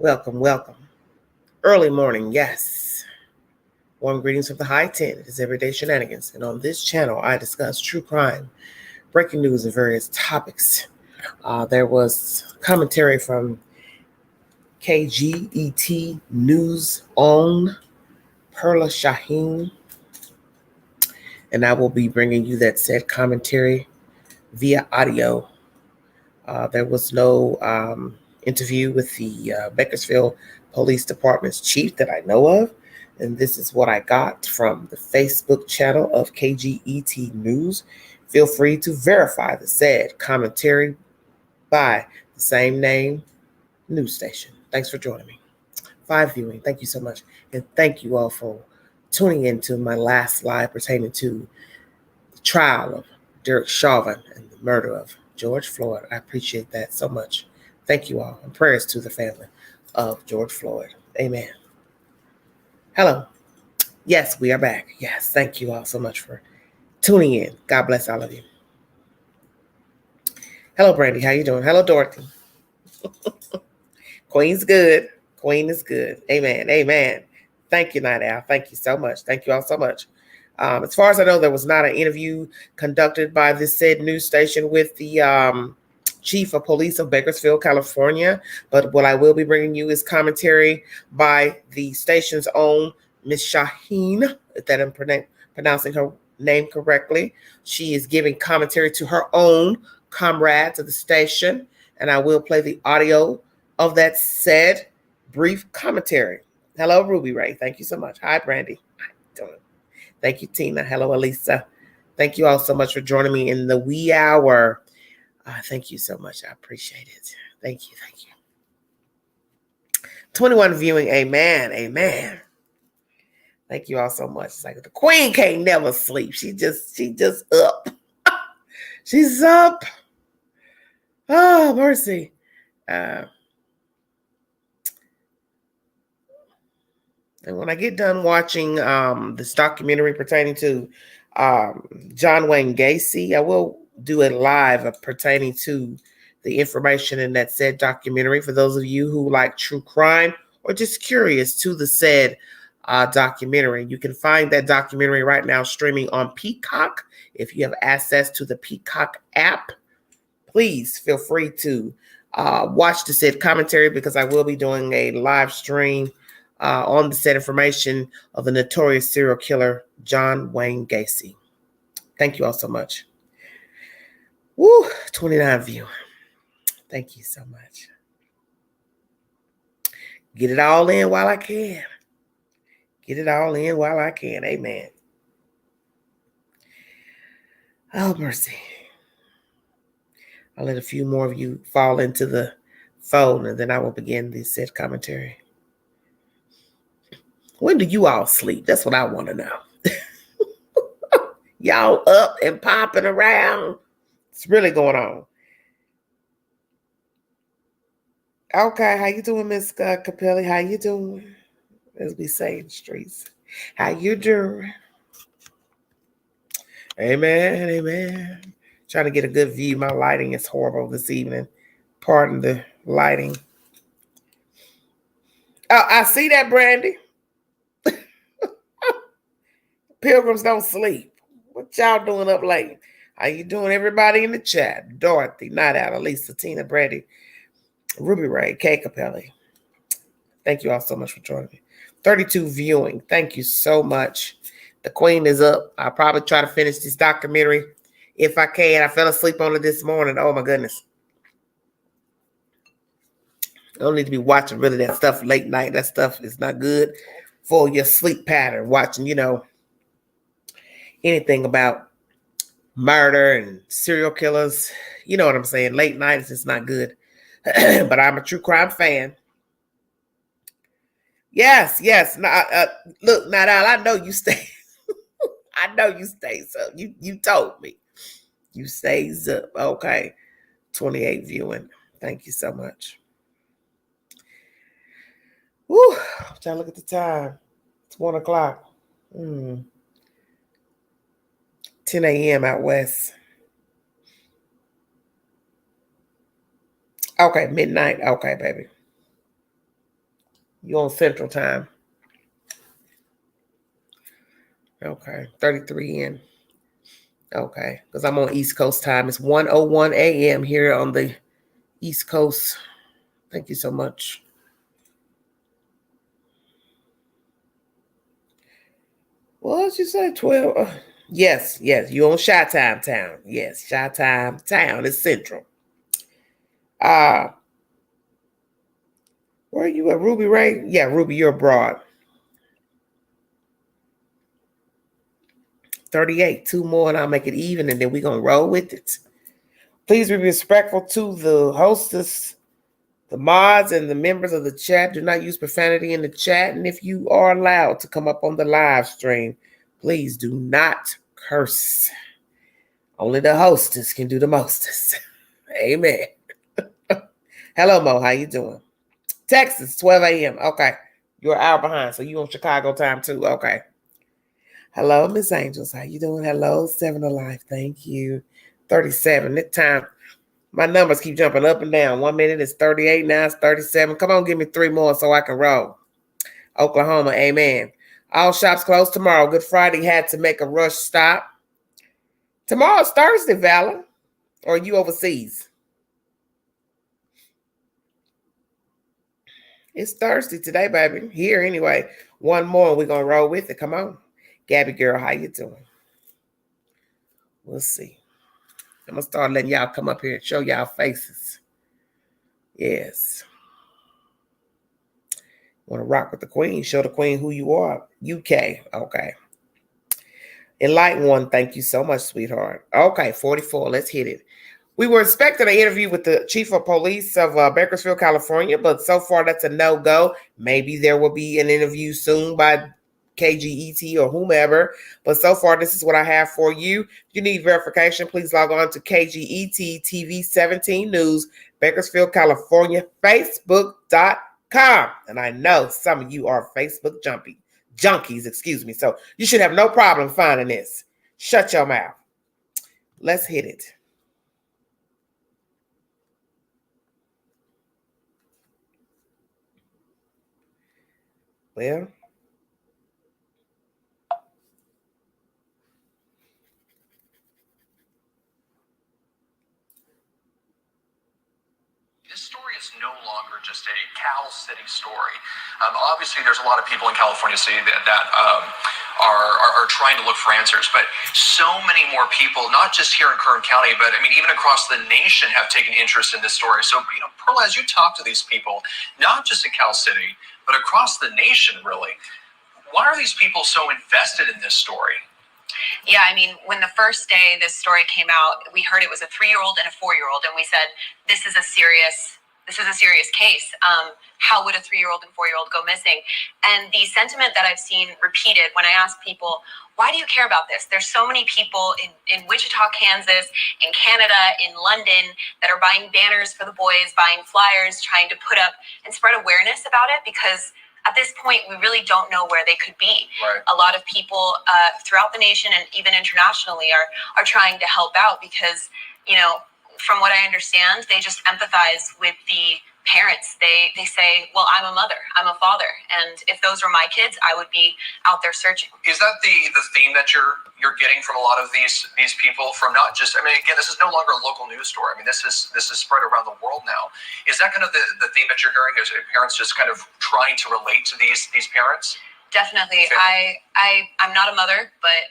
Welcome, welcome. Early morning, yes. Warm greetings from the high 10. It is Everyday Shenanigans. And on this channel, I discuss true crime, breaking news, and various topics. There was commentary from Kget News on Perla Shaheen. And I will be bringing you that said commentary via audio. There was no interview with the Bakersfield Police Department's chief that I know of. And this is what I got from the Facebook channel of Kget News. Feel free to verify the said commentary by the same name news station. Thanks for joining me. 5 viewing, thank you so much. And thank you all for tuning in to my last live pertaining to the trial of Derek Chauvin and the murder of George Floyd. I appreciate that so much. Thank you all. And prayers to the family of George Floyd. Amen. Hello. Yes, we are back. Yes, thank you all so much for tuning in. God bless all of you. Hello, Brandy. How you doing? Hello, Dorothy. Queen's good. Queen is good. Amen. Amen. Thank you, Night Owl. Thank you so much. Thank you all so much. As far as I know, there was not an interview conducted by this said news station with the chief of police of Bakersfield, California. But what I will be bringing you is commentary by the station's own Miss Shaheen, if that I'm pronouncing her name correctly. She is giving commentary to her own comrades of the station, and I will play the audio of that said brief commentary. Hello, Ruby Ray. Thank you so much. Hi, Brandy. How you doing? Thank you, Tina. Hello, Elisa. Thank you all so much for joining me in the wee hour. Thank you so much. I appreciate it. Thank you. Thank you. 21 viewing. Amen. Amen. Thank you all so much. It's like the queen can't never sleep. She just up. She's up. Oh, mercy. And when I get done watching this documentary pertaining to John Wayne Gacy, I will do a live pertaining to the information in that said documentary for those of you who like true crime or just curious to the said documentary. You can find that documentary right now streaming on Peacock. If you have access to the Peacock app, please feel free to watch the said commentary because I will be doing a live stream on the said information of the notorious serial killer, John Wayne Gacy. Thank you all so much. Woo, 29 view. Thank you so much. Get it all in while I can. Get it all in while I can. Amen. Oh, mercy. I'll let a few more of you fall into the phone and then I will begin the said commentary. When do you all sleep? That's what I want to know. Y'all up and popping around. It's really going on. Okay, how you doing, Miss Capelli? How you doing? As we say in the streets. How you doing? Amen, amen. Trying to get a good view. My lighting is horrible this evening. Pardon the lighting. Oh, I see that, Brandy. Pilgrims don't sleep. What y'all doing up late? How you doing, everybody in the chat? Dorothy, Night Owl, Lisa, Tina, Brandy, Ruby Ray, Kay Capelli. Thank you all so much for joining me. 32 viewing. Thank you so much. The queen is up. I'll probably try to finish this documentary if I can. I fell asleep on it this morning. Oh, my goodness. I don't need to be watching really that stuff late night. That stuff is not good for your sleep pattern. Watching, anything about murder and serial killers. You know what I'm saying? Late nights is not good. But I'm a true crime fan. Yes. Look, Night Owl, I know you stay. I know you stays up. You told me. You stays up. Okay. 28 viewing. Thank you so much. Woo. Trying to look at the time. It's 1 o'clock. 10 a.m. out west. Okay, midnight. Okay, baby. You on Central Time. Okay, 33 in. Okay, because I'm on East Coast time. It's 1:01 a.m. here on the East Coast. Thank you so much. What did you say? 12? Yes. You on Chi Time Town. Yes, Chi Time Town is Central. Where are you at? Ruby Ray? Yeah, Ruby, you're abroad. 38. 2 more and I'll make it even and then we're going to roll with it. Please be respectful to the hostess, the mods, and the members of the chat. Do not use profanity in the chat. And if you are allowed to come up on the live stream, please do not curse. Only the hostess can do the mostest. Amen. Hello, Mo. How you doing? Texas, 12 a.m. Okay. You're an hour behind, so you on Chicago time too. Okay. Hello, Miss Angels. How you doing? Hello, 7 Alive. Thank you. 37. This time, my numbers keep jumping up and down. 1 minute it's 38, now it's 37. Come on, give me 3 more so I can roll. Oklahoma, amen. All shops closed tomorrow. Good Friday had to make a rush stop. Tomorrow's Thursday, Valor. Or are you overseas? It's Thursday today, baby. Here anyway. 1 more, we're gonna roll with it. Come on. Gabby girl, how you doing? We'll see. I'm gonna start letting y'all come up here and show y'all faces. Yes. Want to rock with the queen? Show the queen who you are. UK. Okay. Enlighten one. Thank you so much, sweetheart. Okay, 44. Let's hit it. We were expecting an interview with the chief of police of Bakersfield, California, but so far that's a no-go. Maybe there will be an interview soon by Kget or whomever, but so far this is what I have for you. If you need verification, please log on to Kget TV 17 News, Bakersfield, California, Facebook.com. And I know some of you are Facebook junkies, excuse me. So you should have no problem finding this. Shut your mouth. Let's hit it. Well, this story is no longer just a Cal City story. Obviously, there's a lot of people in California City that are trying to look for answers, but so many more people, not just here in Kern County, but I mean, even across the nation, have taken interest in this story. So, Perla, as you talk to these people, not just in Cal City, but across the nation, really, why are these people so invested in this story? Yeah, I mean, when the first day this story came out, we heard it was a 3-year-old and a 4-year-old, and we said, this is a serious case. How would a 3-year-old and 4-year-old go missing? And the sentiment that I've seen repeated when I ask people, why do you care about this? There's so many people in Wichita, Kansas, in Canada, in London that are buying banners for the boys, buying flyers, trying to put up and spread awareness about it, because at this point, we really don't know where they could be. Right. A lot of people throughout the nation and even internationally are trying to help out because, from what I understand, they just empathize with the parents. They say, well, I'm a mother, I'm a father, and if those were my kids, I would be out there searching. Is that the theme that you're getting from a lot of these people? From not just, I mean, again, this is no longer a local news story. I mean, this is spread around the world now. Is that kind of the theme that you're hearing? Is parents just kind of trying to relate to these parents? Definitely. I'm not a mother, but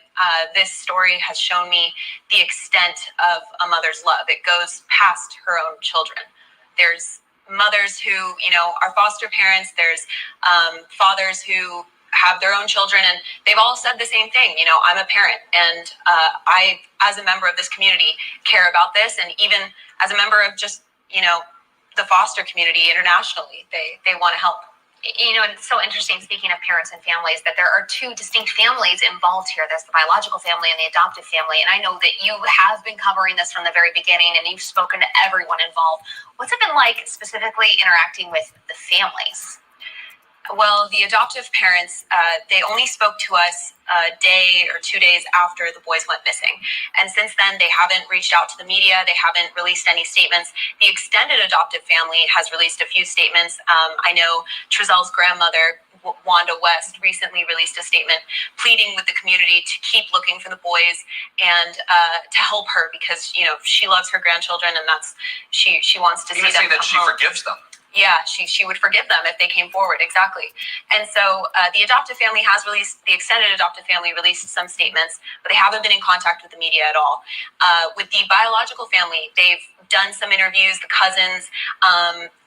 this story has shown me the extent of a mother's love. It goes past her own children. There's mothers who, are foster parents. There's fathers who have their own children, and they've all said the same thing. I'm a parent, and I, as a member of this community, care about this. And even as a member of just, the foster community internationally, they want to help. It's so interesting, speaking of parents and families, that there are 2 distinct families involved here. There's the biological family and the adoptive family. And I know that you have been covering this from the very beginning, and you've spoken to everyone involved. What's it been like specifically interacting with the families? Well, the adoptive parents, they only spoke to us a day or 2 days after the boys went missing. And since then, they haven't reached out to the media. They haven't released any statements. The extended adoptive family has released a few statements. I know Trezelle's grandmother, Wanda West, recently released a statement pleading with the community to keep looking for the boys and to help her because, you know, she loves her grandchildren and that's she wants to see them that she home. forgives them. Yeah, she would forgive them if they came forward, exactly. And so the adoptive family has released, the extended adoptive family released some statements, but they haven't been in contact with the media at all. With the biological family, they've done some interviews, the cousins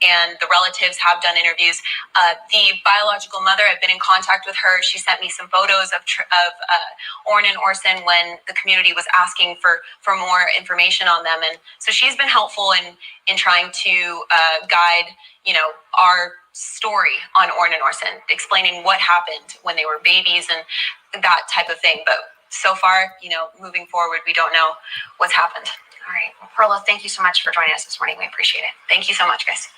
and the relatives have done interviews. The biological mother, I've been in contact with her. She sent me some photos of Orrin and Orson when the community was asking for more information on them. And so she's been helpful in trying to guide, you know, our story on Orrin and Orson, explaining what happened when they were babies and that type of thing. But so far, you know, moving forward, we don't know what's happened. All right. Well, Perla, thank you so much for joining us this morning. We appreciate it. Thank you so much, guys.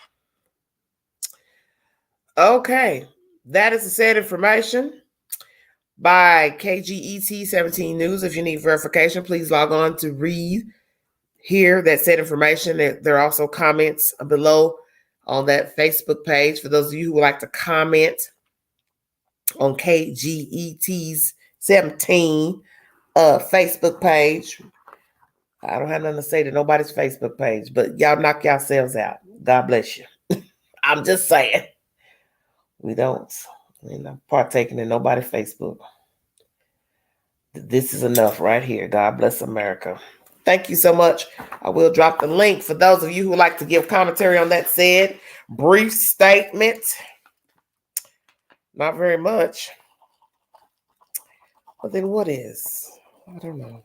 Okay. That is the said information by Kget 17 News. If you need verification, please log on to read here that said information. There are also comments below on that Facebook page for those of you who would like to comment on Kget's 17 Facebook page. I don't have nothing to say to nobody's Facebook page, but y'all knock yourselves out. God bless you. I'm just saying. We're not partaking in nobody's Facebook. This is enough right here. God bless America. Thank you so much. I will drop the link for those of you who would like to give commentary on that said brief statement. Not very much. But then what is? I don't know.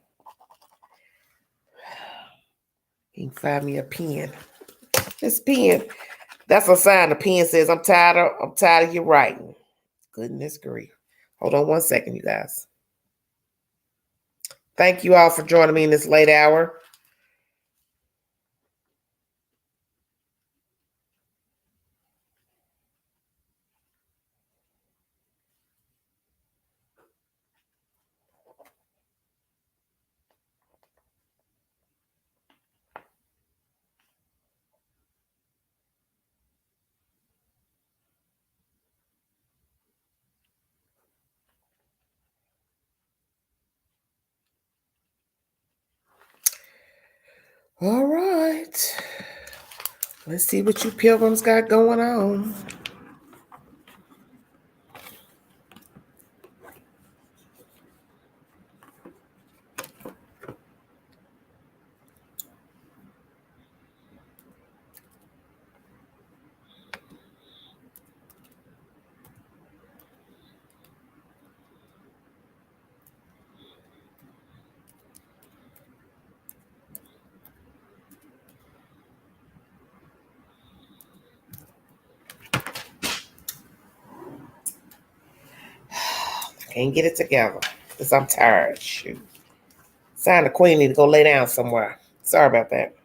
You can find me a pen. This pen. That's a sign the pen says I'm tired of you writing. Goodness grief. Hold on one second, you guys. Thank you all for joining me in this late hour. All right. Let's see what you pilgrims got going on. Can't get it together because I'm tired. Shoot. Sign the queen need to go lay down somewhere. Sorry about that.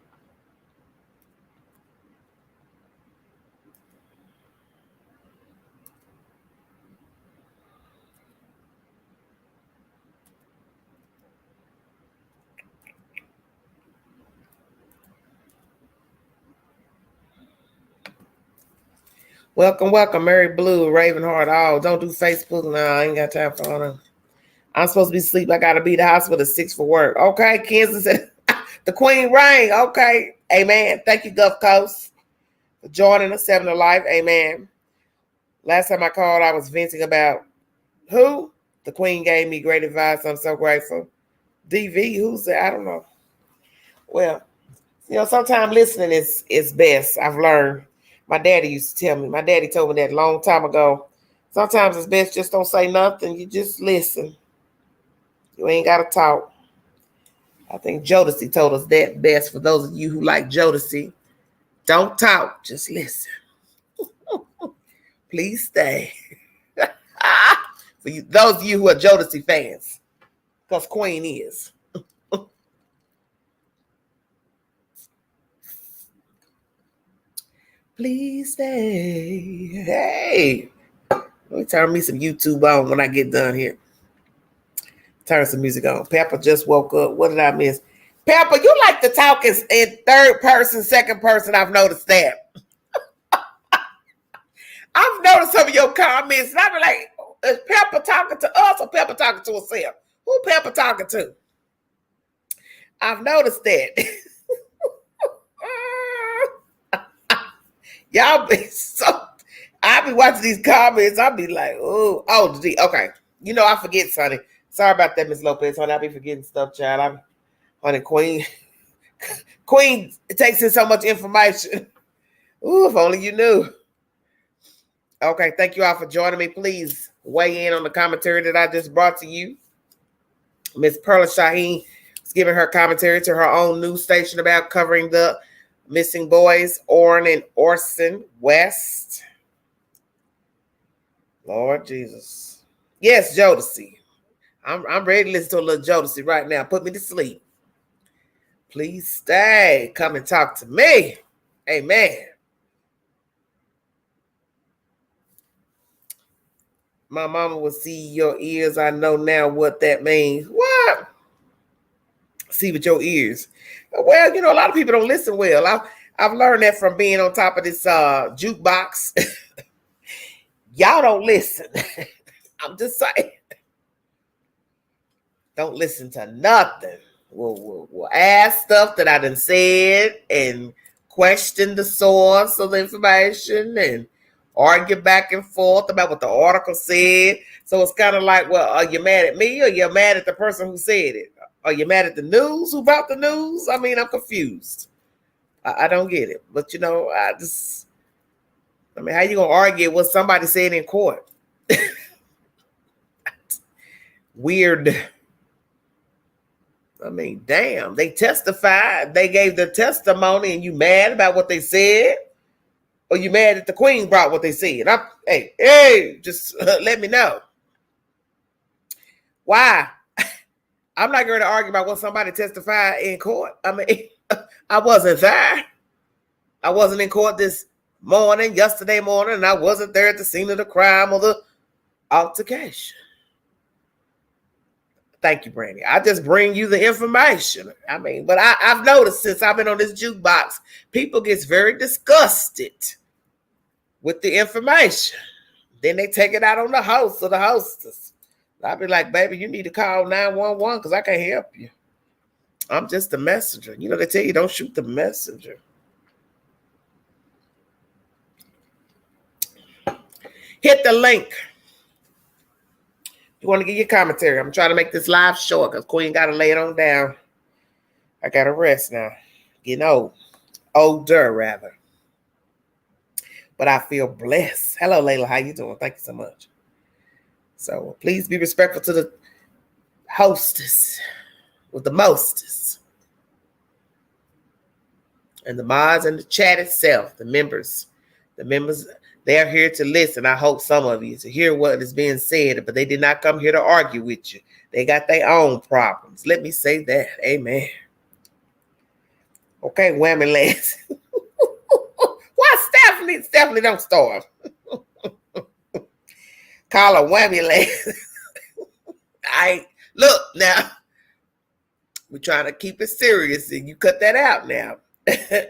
Welcome, Mary Blue, Ravenheart. Oh, don't do Facebook. No, I ain't got time for all that. I'm supposed to be asleep. I got to be at the hospital at 6 for work. Okay, Kansas said the queen rang. Okay, amen. Thank you, Gulf Coast, for joining us, 7 to Life. Amen. Last time I called, I was venting about who? The queen gave me great advice. I'm so grateful. DV, who's that? I don't know. Well, you know, sometimes listening is best. I've learned. My daddy used to tell me. My daddy told me that a long time ago. Sometimes it's best just don't say nothing. You just listen. You ain't got to talk. I think Jodeci told us that best. For those of you who like Jodeci, don't talk. Just listen. Please stay. For you, those of you who are Jodeci fans, because Queen is. Please stay. Hey. Let me turn me some YouTube on when I get done here. Turn some music on. Pepper just woke up. What did I miss? Pepper, you like to talk in third person, second person. I've noticed that. I've noticed some of your comments, and I be like, is Pepper talking to us or Pepper talking to herself? Who Pepper talking to? I've noticed that. Y'all be so. I be watching these comments. I be like, oh, okay. You know, I forget, honey. Sorry about that, Miss Lopez, honey. I be forgetting stuff, child. Honey, Queen takes in so much information. Ooh, if only you knew. Okay, thank you all for joining me. Please weigh in on the commentary that I just brought to you. Miss Perla Shaheen is giving her commentary to her own news station about covering the missing boys, Orrin and Orson West. Lord Jesus. Yes, Jodeci. I'm ready to listen to a little Jodeci right now. Put me to sleep. Please stay. Come and talk to me. Amen. My mama will see your ears. I know now what that means. What? See with your ears. Well, you know, a lot of people don't listen well. I've learned that from being on top of this jukebox. Y'all don't listen. I'm just saying. Don't listen to nothing. We'll ask stuff that I done said and question the source of the information and argue back and forth about what the article said. So it's kind of like, well, are you mad at me or you're mad at the person who said it? Are you mad at the news? Who brought the news? I mean, I'm confused. I don't get it. But, you know, how you going to argue what somebody said in court? Weird. I mean, damn, they testified. They gave their testimony and you mad about what they said? Or you mad that the Queen brought what they said? Hey, just let me know. Why? I'm not going to argue about what somebody testified in court. I mean, I wasn't there. I wasn't in court yesterday morning, and I wasn't there at the scene of the crime or the altercation. Thank you, Brandy. I just bring you the information. I mean, but I've noticed since I've been on this jukebox, people get very disgusted with the information. Then they take it out on the host or the hostess. I'll be like, baby, you need to call 911 because I can't help you. I'm just the messenger. You know, they tell you don't shoot the messenger. Hit the link. You want to get your commentary. I'm trying to make this live short because Queen got to lay it on down. I got to rest now. Getting old. Older, rather. But I feel blessed. Hello, Layla. How you doing? Thank you so much. So please be respectful to the hostess with the mostest. And the mods and the chat itself, the members, they are here to listen. I hope some of you to hear what is being said, but they did not come here to argue with you. They got their own problems. Let me say that. Amen. Okay, whammy legs. Why Stephanie? Stephanie, don't starve. Call her whammy legs. Look now. We're trying to keep it serious, and you cut that out now.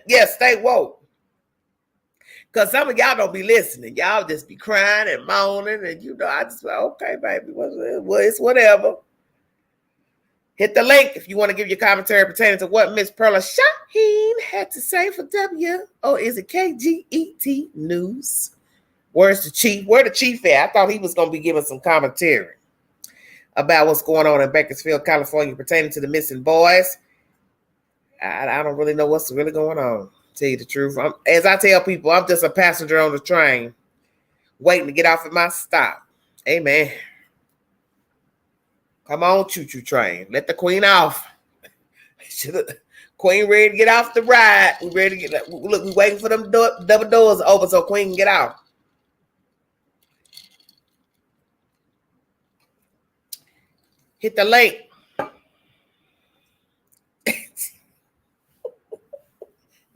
Yes, stay woke. Because some of y'all don't be listening. Y'all just be crying and moaning. And, you know, I just like, okay, baby. Well, it's whatever. Hit the link if you want to give your commentary pertaining to what Miss Perla Shaheen had to say for Kget News. Where's the chief? Where the chief at? I thought he was going to be giving some commentary about what's going on in Bakersfield, California, pertaining to the missing boys. I don't really know what's really going on. Tell you the truth, as I tell people, I'm just a passenger on the train waiting to get off at my stop. Amen. Come on, choo-choo train. Let the Queen off. Queen ready to get off the ride. We ready to get. Look, we waiting for them double doors to open so Queen can get out. Hit the link.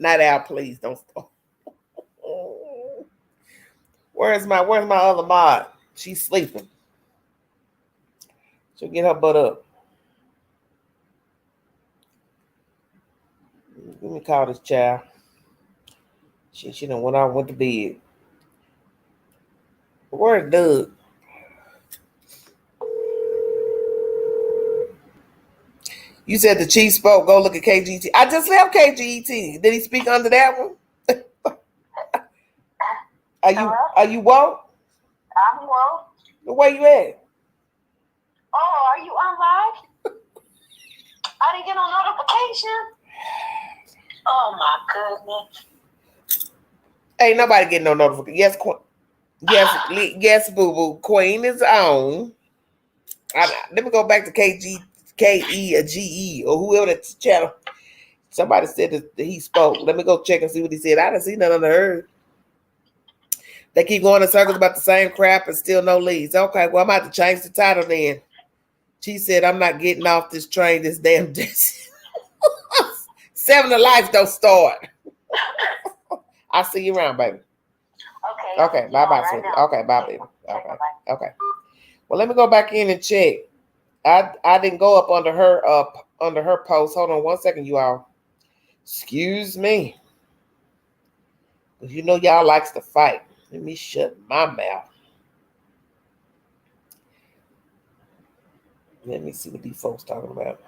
Not out, please. Don't stop. Where's my other mod? She's sleeping. She'll get her butt up. Let me call this child. She done went to bed. Where's Doug? You said the chief spoke. Go look at KGT. I just left KGT. Did he speak under that one? Are you woke? I'm woke. Where you at? Oh, are you on live? I didn't get no notification. Oh my goodness. Ain't nobody getting no notification. Yes, boo boo. Queen is on. Let me go back to KE or GE or whoever that channel. Somebody said that he spoke. Let me go check and see what he said. I didn't see nothing I heard. They keep going in circles about the same crap and still no leads. Okay, well, I'm about to change the title then. She said, I'm not getting off this train this damn day. 7 of life don't start. I'll see you around, baby. Okay, bye-bye, sweetie. Okay, bye, baby. Okay. Well, let me go back in and check. I didn't go up under her post. Hold on 1 second, you all. Excuse me. Because you know y'all likes to fight. Let me shut my mouth. Let me see what these folks talking about.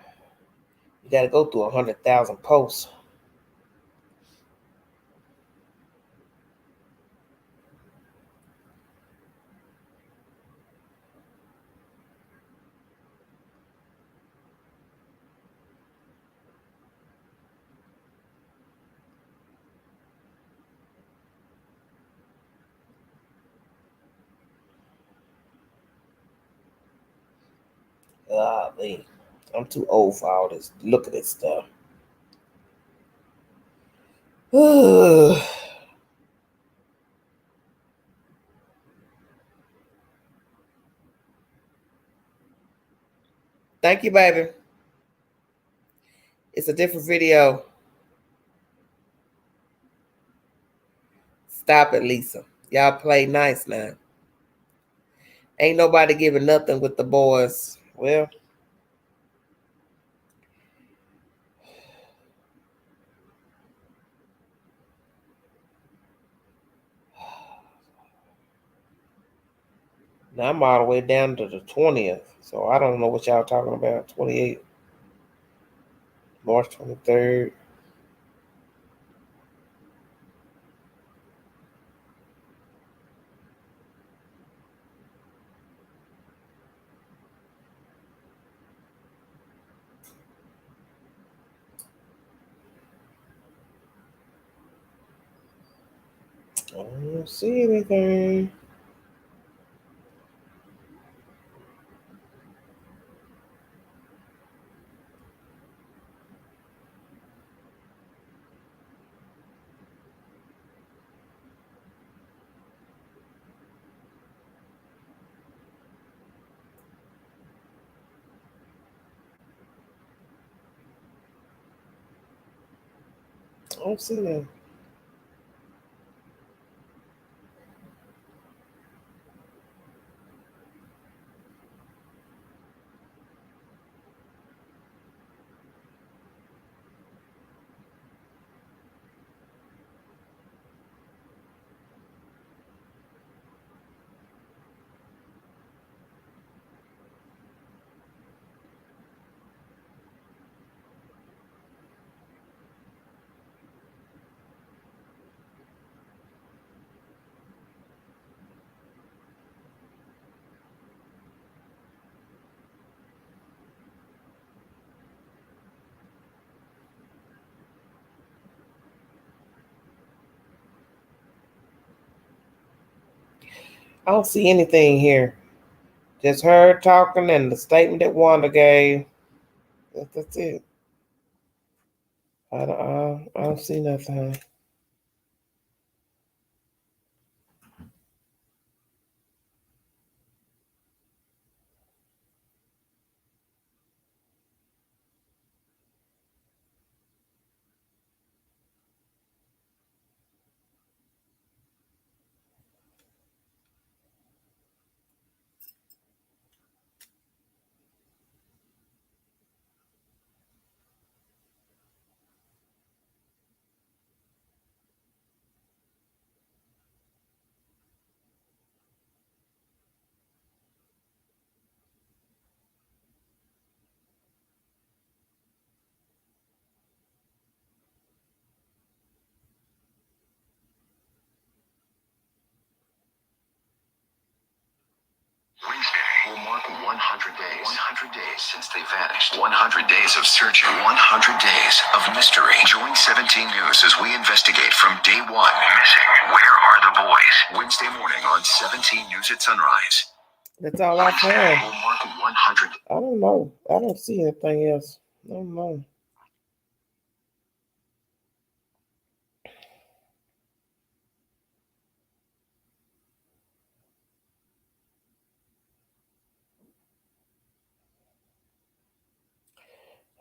You got to go through 100,000 posts. Man, I'm too old for all this. Look at this stuff. Thank you, baby. It's a different video. Stop it, Lisa. Y'all play nice now. Ain't nobody giving nothing with the boys. Well, now I'm all the way down to the 20th. So I don't know what y'all talking about. 28th. March 23rd. I don't see anything. I don't see that. I don't see anything here. Just her talking and the statement that Wanda gave. That's it. I don't see nothing. mark 100 days. 100 days since they vanished. 100 days of searching. 100 days of mystery. Join 17 News as we investigate from day one. Missing. Where are the boys? Wednesday morning on 17 News at sunrise. That's all I found. Will mark 100. I don't know. I don't see anything else. I don't know.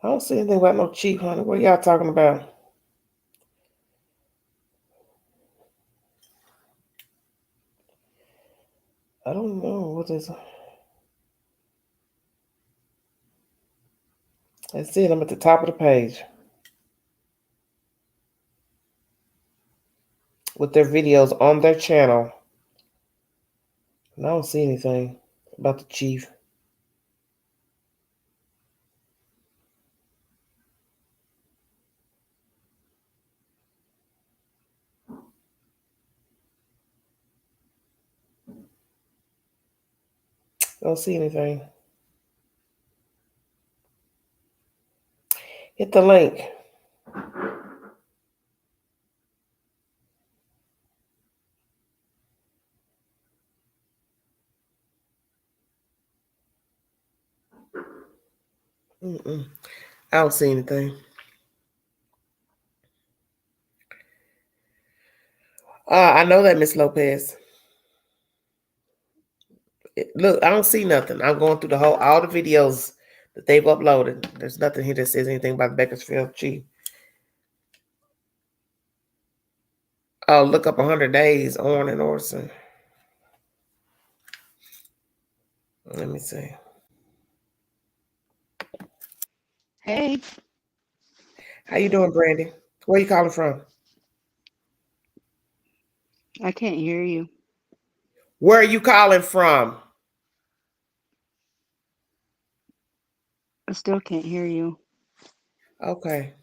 I don't see anything about no cheap honey. What y'all talking about? I don't know. What is it? I see them at the top of the page with their videos on their channel. And I don't see anything about the chief. I don't see anything. Hit the link. I don't see anything. I know that, Miss Lopez. Look, I don't see nothing. I'm going through all the videos that they've uploaded. There's nothing here that says anything about the Bakersfield chief. Oh, look up 100 days on and Orson. Let me see. Hey, How you doing, Brandy? Where you calling from? I can't hear you. Where are you calling from? I still can't hear you. Okay.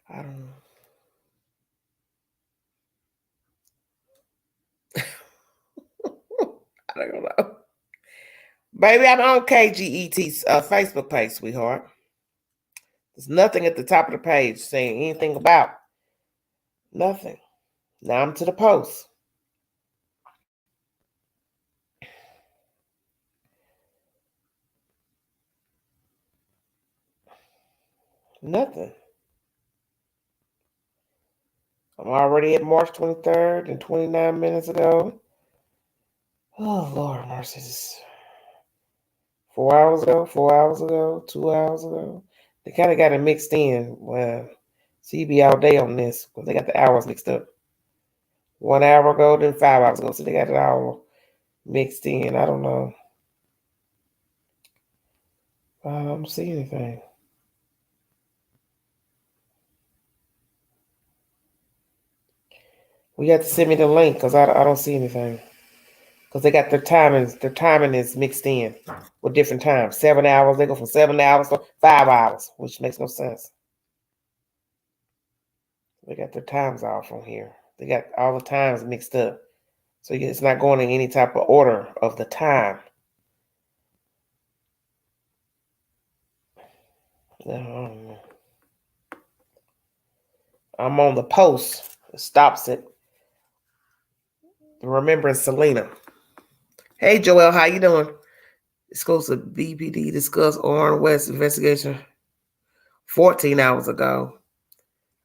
I don't know. I don't know. Baby, I'm on KGET's Facebook page, sweetheart. There's nothing at the top of the page saying anything about nothing. Now I'm to the post. Nothing. I'm already at March 23rd and 29 minutes ago. Oh, Lord mercy. 4 hours ago, 4 hours ago, 2 hours ago. They kind of got it mixed in. Well, so you be all day on this because they got the hours mixed up. 1 hour ago, then 5 hours ago. So they got it all mixed in. I don't know. I don't see anything. Well, you have to send me the link because I don't see anything. Because they got their timings. Their timing is mixed in with different times. 7 hours. They go from 7 hours to 5 hours, which makes no sense. They got their times off on here. They got all the times mixed up. So it's not going in any type of order of the time. I'm on the post. It stops it. Remembering Selena. Hey, Joel, how you doing? Exclusive BPD discuss Orange West investigation 14 hours ago.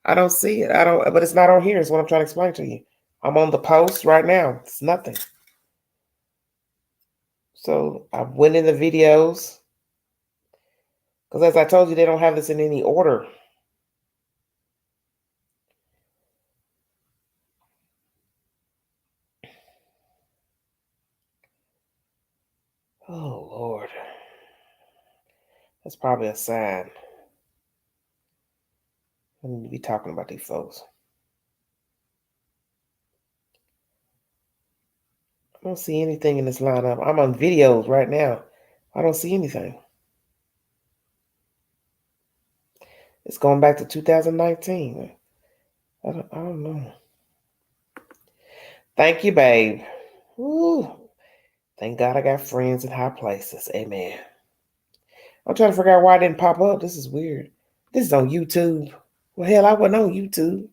I don't see it. But it's not on here. Is what I'm trying to explain to you. I'm on the post right now. It's nothing. So I went in the videos. Because as I told you, they don't have this in any order. Oh, Lord. That's probably a sign. I need to be talking about these folks. I don't see anything in this lineup. I'm on videos right now. I don't see anything. It's going back to 2019. I don't know. Thank you, babe. Ooh, thank God I got friends in high places. Amen. I'm trying to figure out why it didn't pop up. This is weird. This is on YouTube. Well, hell, I wasn't on YouTube.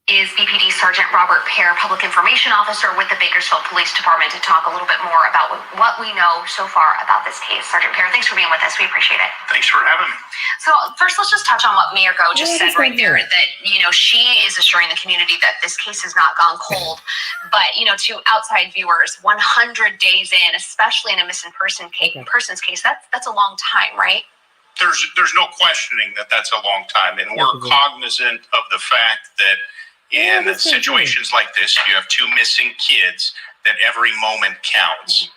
Is BPD Sergeant Robert Pear, Public Information Officer with the Bakersfield Police Department, to talk a little bit more about what we know so far about this case. Sergeant Pear, thanks for being with us. We appreciate it. Thanks for having me. So first, let's just touch on what Mayor Go just said right there, that, she is assuring the community that this case has not gone cold. But, to outside viewers, 100 days in, especially in a missing person's case, that's a long time, right? There's no questioning that that's a long time. And we're cognizant of the fact that in situations like this, you have two missing kids, that every moment counts.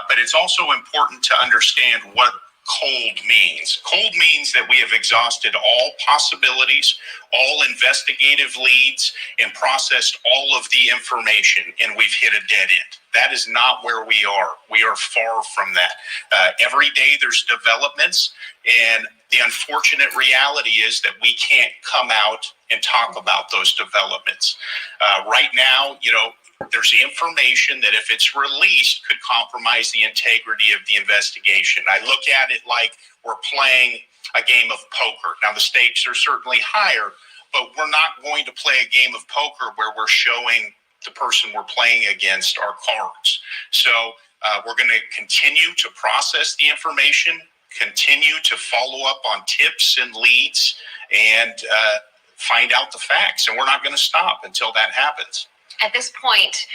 But it's also important to understand what cold means. Cold means that we have exhausted all possibilities, all investigative leads, and processed all of the information, and we've hit a dead end. That is not where we are. We are far from that. Every day there's developments, and the unfortunate reality is that we can't come out and talk about those developments. Right now, there's information that if it's released could compromise the integrity of the investigation. I look at it like we're playing a game of poker. Now, the stakes are certainly higher, but we're not going to play a game of poker where we're showing the person we're playing against our cards. So we're going to continue to process the information, continue to follow up on tips and leads, and find out the facts. And we're not going to stop until that happens. At this point,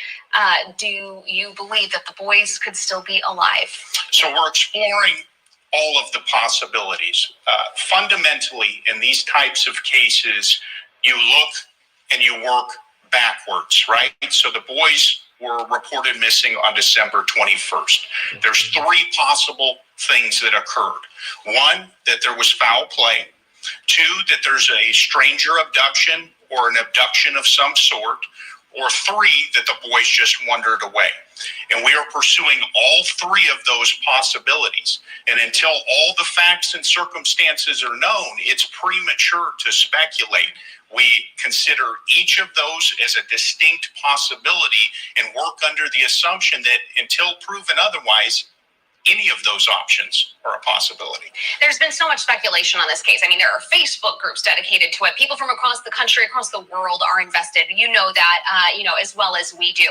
do you believe that the boys could still be alive? So we're exploring all of the possibilities. Fundamentally, in these types of cases, you look and you work backwards, right? So the boys were reported missing on December 21st. There's three possible things that occurred. One, that there was foul play. Two, that there's a stranger abduction or an abduction of some sort. Or three, that the boys just wandered away. And we are pursuing all three of those possibilities. And until all the facts and circumstances are known, it's premature to speculate. We consider each of those as a distinct possibility and work under the assumption that until proven otherwise, any of those options are a possibility. There's been so much speculation on this case. I mean, there are Facebook groups dedicated to it. People from across the country, across the world are invested. You know that, as well as we do.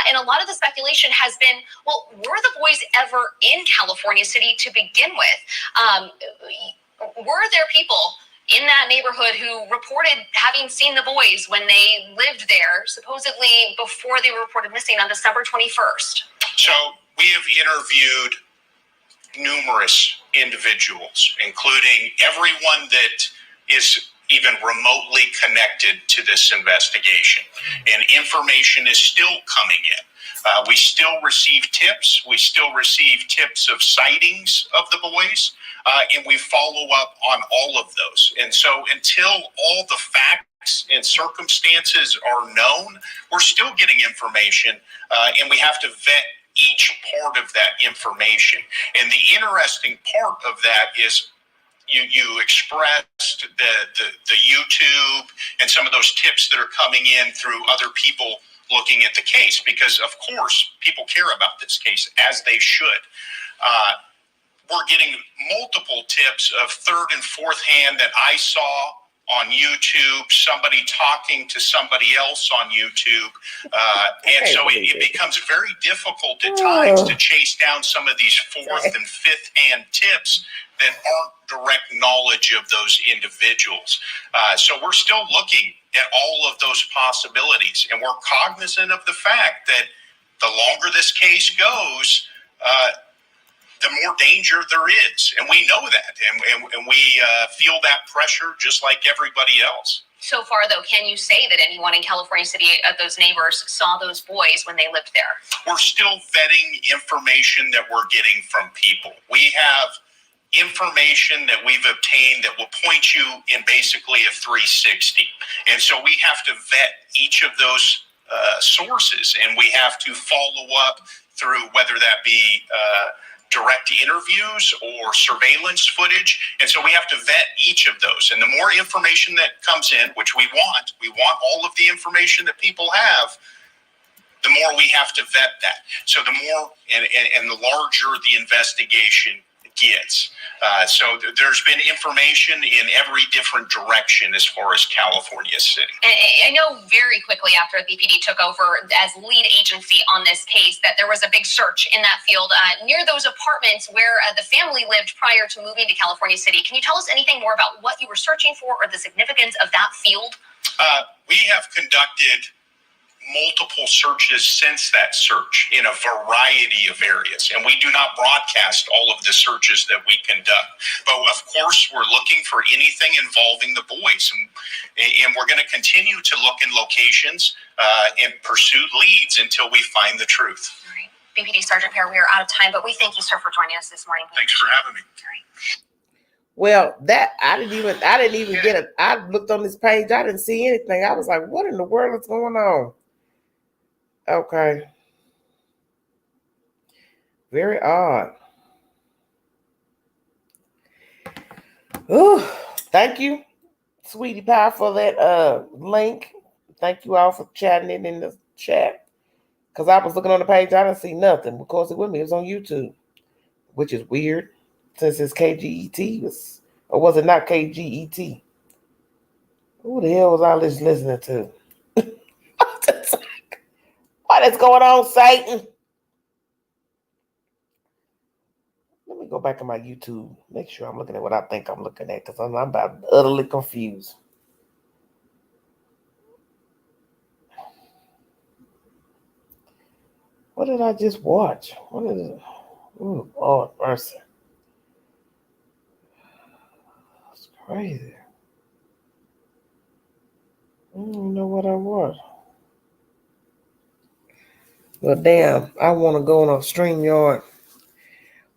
And a lot of the speculation has been, well, were the boys ever in California City to begin with? Were there people in that neighborhood who reported having seen the boys when they lived there, supposedly before they were reported missing on December 21st? So we have interviewed numerous individuals, including everyone that is even remotely connected to this investigation. And information is still coming in. We still receive tips. We still receive tips of sightings of the boys, and we follow up on all of those. And so until all the facts and circumstances are known, we're still getting information, and we have to vet each part of that information. And the interesting part of that is you expressed the YouTube and some of those tips that are coming in through other people looking at the case, because of course people care about this case, as they should. We're getting multiple tips of third and fourth hand that I saw on YouTube, somebody talking to somebody else on YouTube. And so it becomes very difficult at times to chase down some of these fourth and fifth hand tips that aren't direct knowledge of those individuals. So we're still looking at all of those possibilities, and we're cognizant of the fact that the longer this case goes, the more danger there is. And we know that, and we feel that pressure just like everybody else. So far, though, can you say that anyone in California City, those neighbors, saw those boys when they lived there? We're still vetting information that we're getting from people. We have information that we've obtained that will point you in basically a 360. And so we have to vet each of those sources, and we have to follow up through whether that be direct interviews or surveillance footage. And so we have to vet each of those. And the more information that comes in, which we want all of the information that people have, the more we have to vet that. So the more and the larger the investigation gets. So there's been information in every different direction as far as California City. And I know very quickly after BPD took over as lead agency on this case that there was a big search in that field near those apartments where the family lived prior to moving to California City. Can you tell us anything more about what you were searching for or the significance of that field? We have conducted multiple searches since that search in a variety of areas, and we do not broadcast all of the searches that we conduct, but of course we're looking for anything involving the boys, and we're going to continue to look in locations and pursue leads until we find the truth. All right. BPD Sergeant Pear, we are out of time, but we thank you, sir, for joining us this morning. Thanks for having me. All right. Well, that I didn't even get it. I looked on this page, I didn't see anything. I was like, what in the world is going on? Okay. Very odd. Ooh, thank you, Sweetie Pie, for that link. Thank you all for chatting it in the chat. Because I was looking on the page, I didn't see nothing. Of course, it with me. It was on YouTube, which is weird since it's KGET. Or was it not KGET? Who the hell was I listening to? What is going on, Satan? Let me go back to my YouTube. Make sure I'm looking at what I think I'm looking at, because I'm about utterly confused. What did I just watch? What is it? Ooh, Lord mercy. That's crazy. I don't even know what I watched. Well, damn, I want to go on a StreamYard.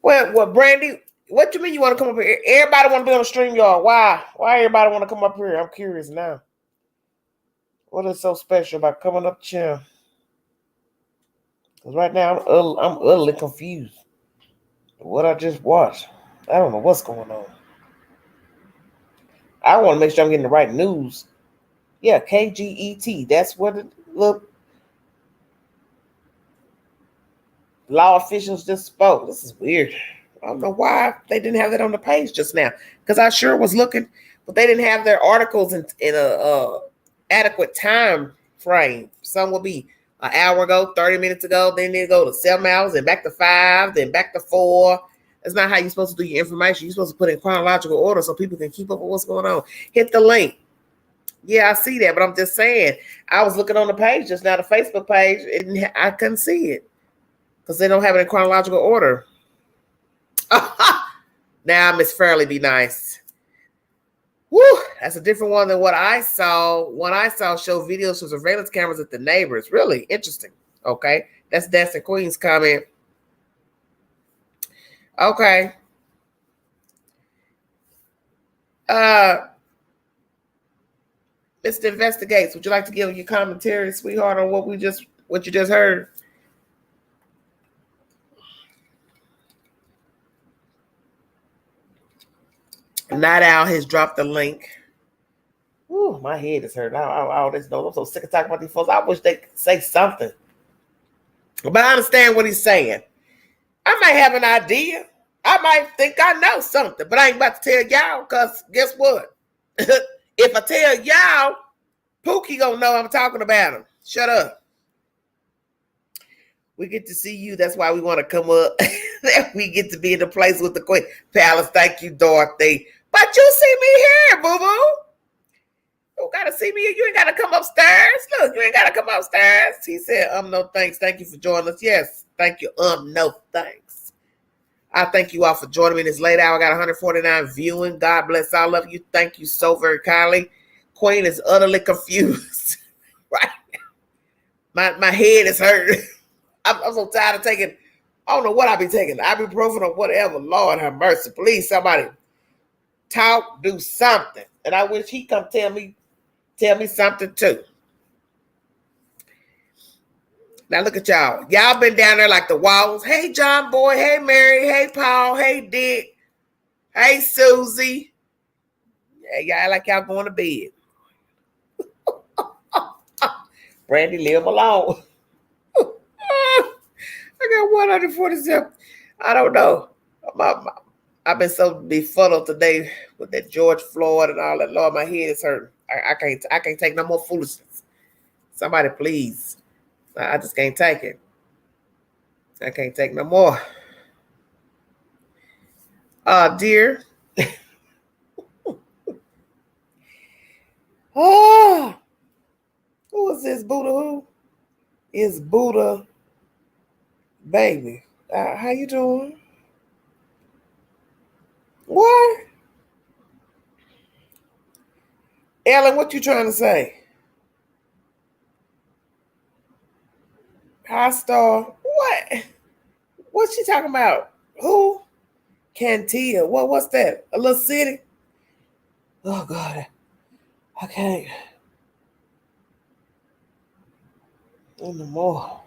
Well, Brandy, what you mean you want to come up here? Everybody want to be on a StreamYard. Why? Why everybody want to come up here? I'm curious now. What is so special about coming up here? Because right now, I'm utterly confused. What I just watched. I don't know what's going on. I want to make sure I'm getting the right news. Yeah, KGET. That's what it look. Law officials just spoke. This is weird. I don't know why they didn't have that on the page just now. Because I sure was looking, but they didn't have their articles in a adequate time frame. Some will be an hour ago, 30 minutes ago, then they go to 7 hours, and back to 5, then back to 4. That's not how you're supposed to do your information. You're supposed to put it in chronological order so people can keep up with what's going on. Hit the link. Yeah, I see that, but I'm just saying, I was looking on the page just now, the Facebook page, and I couldn't see it because they don't have it in chronological order. Now, Miss Fairly, be nice. Woo, that's a different one than what I saw. What I saw showed videos from surveillance cameras at the neighbors. Really interesting. Okay, that's Dancing Queen's comment. Okay. Mr. Investigates, would you like to give your commentary, sweetheart, on what you just heard? Night Owl has dropped the link. Ooh, my head is hurting. I'm so sick of talking about these folks. I wish they could say something. But I understand what he's saying. I might have an idea. I might think I know something, but I ain't about to tell y'all, because guess what? If I tell y'all, Pookie gonna know I'm talking about him. Shut up. We get to see you. That's why we want to come up. We get to be in the place with the Queen. Palace, thank you, Dorothy. But you see me here, boo-boo. You gotta see me. You ain't gotta come upstairs. Look, you ain't gotta come upstairs. He said, no thanks. Thank you for joining us. Yes, thank you. No thanks. I thank you all for joining me this late hour. I got 149 viewing. God bless all of you. Thank you so very kindly. Queen is utterly confused right now. My head is hurt. I'm so tired of taking, I don't know what I be taking, ibuprofen or whatever. Lord have mercy. Please, somebody talk, do something. And I wish he come tell me something too. Now look at y'all. Y'all been down there like the walls. Hey, John Boy. Hey, Mary. Hey, Paul. Hey, Dick. Hey, Susie. Yeah, y'all like y'all going to bed. Brandy, leave him alone. got 147. I don't know. I've been so befuddled today with that George Floyd and all that. Lord, my head is hurting. I can't take no more foolishness. Somebody please. I just can't take it. I can't take no more. Dear. Oh, who is this Buddha? Who is Buddha baby? How you doing? What? Ellen, what you trying to say? High star. What? What's she talking about? Who? Cantia. What's that? A little city? Oh God. I can't. No more.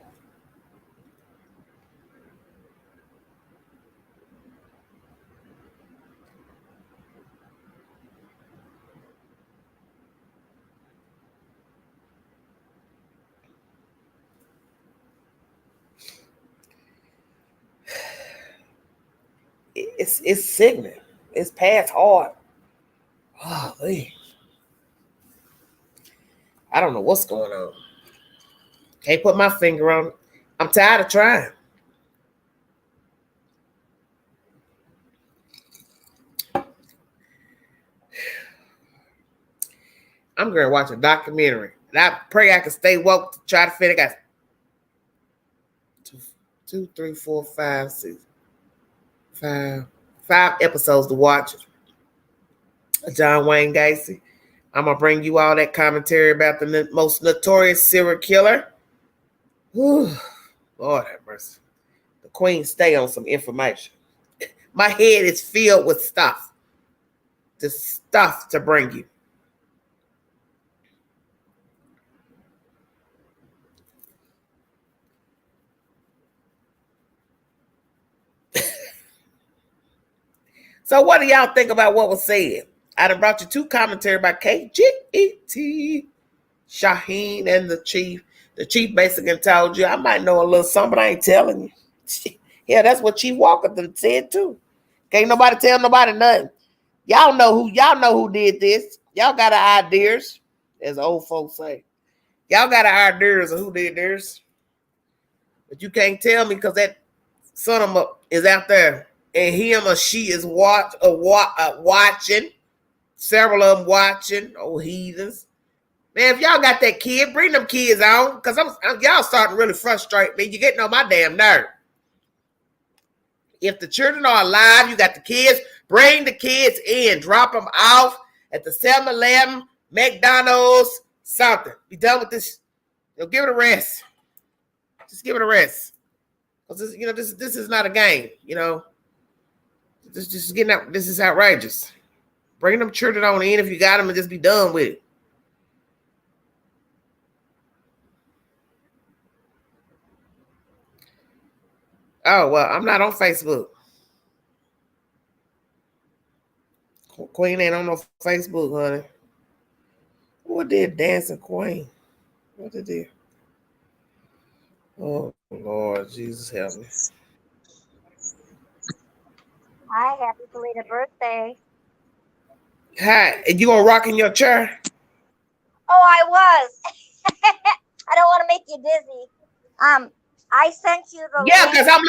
It's sickening. It's past hard. Oh, I don't know what's going on. Can't put my finger on it. I'm tired of trying. I'm going to watch a documentary. And I pray I can stay woke to try to fit. I got 2, 3, 4, 5, 6, 5 episodes to watch. John Wayne Gacy. I'm going to bring you all that commentary about the most notorious serial killer. Whew. Lord have mercy. The Queen stay on some information. My head is filled with stuff. The stuff to bring you. So what do y'all think about what was said? I done brought you 2 commentary by Kget, Shaheen, and the chief. The chief basically told you, I might know a little something, but I ain't telling you. Yeah, that's what Chief Walker said too. Can't nobody tell nobody nothing. Y'all know who did this. Y'all got ideas, as old folks say. Y'all got ideas of who did this. But you can't tell me because that son of a is out there and him or she is watching. Several of them watching. Oh, heathens. Man, if y'all got that kid, bring them kids on. Because y'all starting to really frustrate me. You're getting on my damn nerve. If the children are alive, you got the kids, bring the kids in. Drop them off at the 7-Eleven, McDonald's, something. Be done with this. Give it a rest. Just give it a rest. Because this is not a game, This is outrageous. Bring them children on in if you got them and just be done with it. Oh, well, I'm not on Facebook. Queen ain't on no Facebook, honey. What did Dancing Queen? What did they? Oh, Lord, Jesus help me. Hi, happy belated birthday. Hi, and you gonna rock in your chair? Oh, I was. I don't want to make you dizzy. I sent you the Yeah, link. because I'm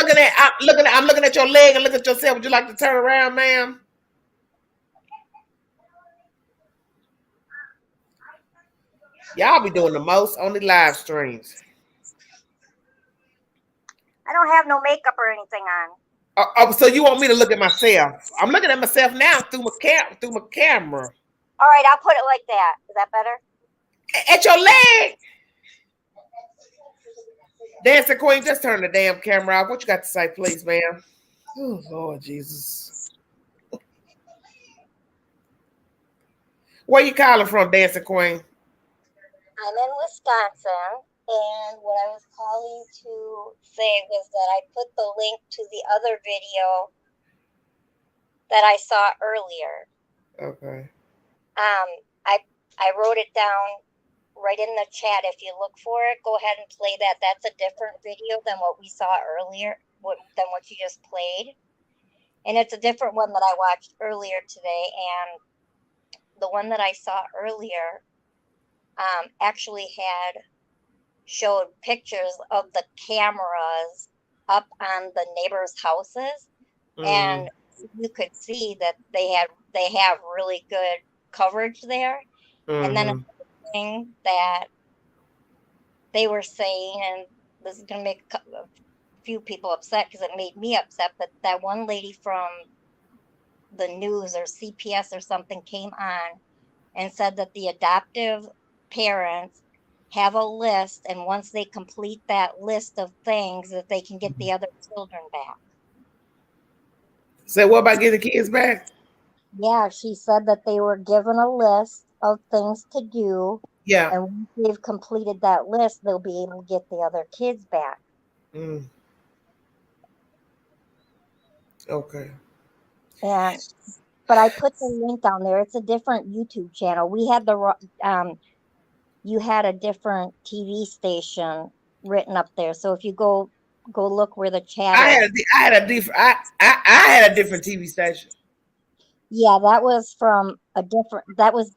looking at your leg and look at yourself. Would you like to turn around, ma'am? Y'all be doing the most on the live streams. I don't have no makeup or anything on. So you want me to look at myself? I'm looking at myself now through my camera. All right, I'll put it like that. Is that better? At your leg. Dancing Queen, just turn the damn camera off. What you got to say, please, ma'am? Oh, Lord Jesus. Where you calling from, Dancing Queen? I'm in Wisconsin, and what I was calling to say was that I put the link to the other video that I saw earlier. Okay. I wrote it down right in the chat. If you look for it, go ahead and play that. That's a different video than what we saw earlier, than what you just played. And it's a different one that I watched earlier today. And the one that I saw earlier actually showed pictures of the cameras up on the neighbors' houses. And you could see that they have really good coverage there. And then another thing that they were saying, and this is going to make a few people upset because it made me upset, but that one lady from the news or CPS or something came on and said that the adoptive parents have a list, and once they complete that list of things, that they can get the other children back. So what about getting the kids back? Yeah, she said that they were given a list of things to do. Yeah. And once they've completed that list, they'll be able to get the other kids back. Okay. But I put the link down there. It's a different YouTube channel. We had you had a different TV station written up there. So if you go look where the chat is. I had a different TV station. Yeah, that was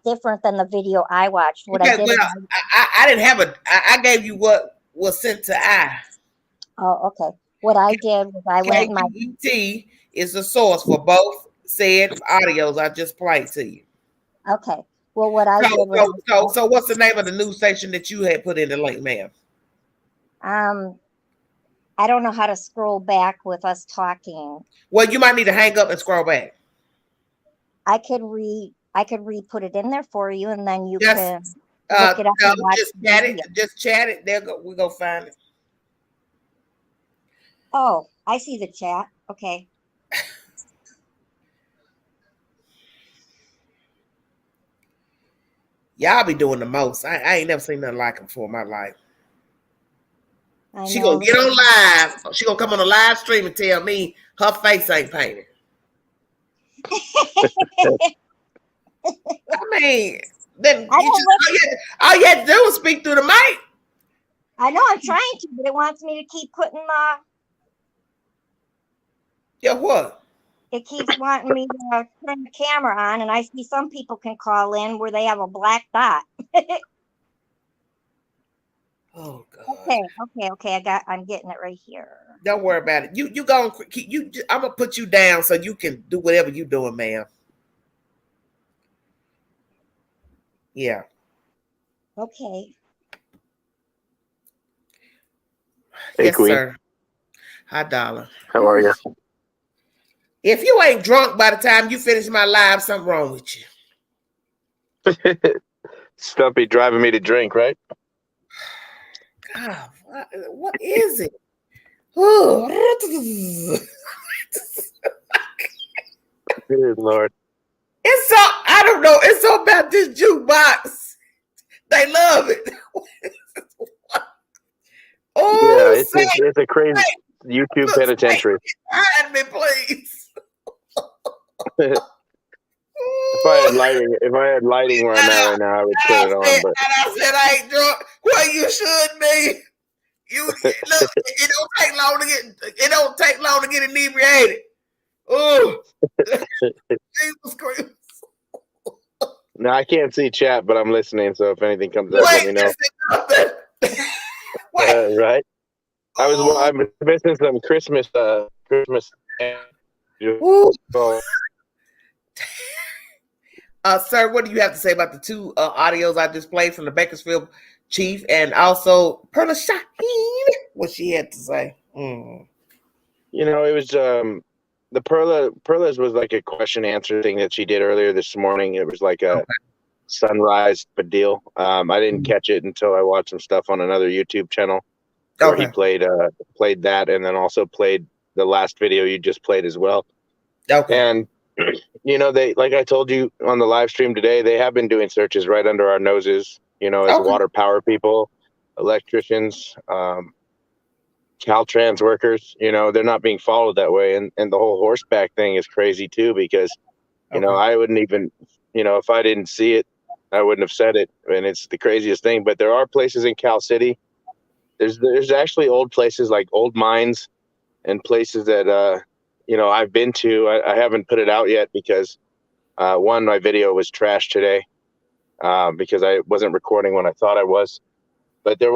different than the video I watched. What I did, I didn't have I gave you what was sent to I. Oh, okay. What I did was I went my Kget is the source for both said audios I just played to you. Okay. Well, what I did was so what's the name of the news station that you had put in the link, ma'am? I don't know how to scroll back with us talking. Well, you might need to hang up and scroll back. I could re-put it in there for you, and then you can look it up and watch just chat it. We'll go find it. Oh, I see the chat. Okay. Y'all be doing the most. I ain't never seen nothing like them for my life. She gonna get on live. She gonna come on a live stream and tell me her face ain't painted. I mean, then all you had to do was speak through the mic. I know I'm trying to, but it wants me to keep putting what? It keeps wanting me to turn the camera on, and I see some people can call in where they have a black dot. Oh God. Okay. I'm getting it right here. Don't worry about it. You gonna I'm gonna put you down so you can do whatever you doing, ma'am. Yeah. Okay. Hey, yes, Queen. sir. Hi, Dollar. How are you? If you ain't drunk by the time you finish my live, something wrong with you. Stumpy driving me to drink, right? God, what is it? Good Lord. It's so, I don't know. It's so about this jukebox. They love it. Yeah, it's a crazy YouTube penitentiary. Hide me, please. If I had lighting where I'm at right now, I would turn it on. But and I said I ain't drunk. Well, you should be. Look, it don't take long to get inebriated. Oh, Jesus Christ. No, I can't see chat, but I'm listening. So if anything comes up, let me know. Right? I'm missing some Christmas. Sir, what do you have to say about the two audios I just played from the Bakersfield chief and also Perla Shaheen? What she had to say? You know, it was the Perla's was like a question answer thing that she did earlier this morning. It was like a sunrise deal. I didn't catch it until I watched some stuff on another YouTube channel where he played that, and then also played the last video you just played as well. Okay. And you know, they, like I told you on the live stream today, they have been doing searches right under our noses, you know, as water power people, electricians, Caltrans workers, you know, they're not being followed that way. And the whole horseback thing is crazy too, because, you know, I wouldn't even, you know, if I didn't see it, I wouldn't have said it. And it's the craziest thing. But there are places in Cal City. There's actually old places like old mines and places that I've been to. I haven't put it out yet because one, my video was trashed today because I wasn't recording when I thought I was. But there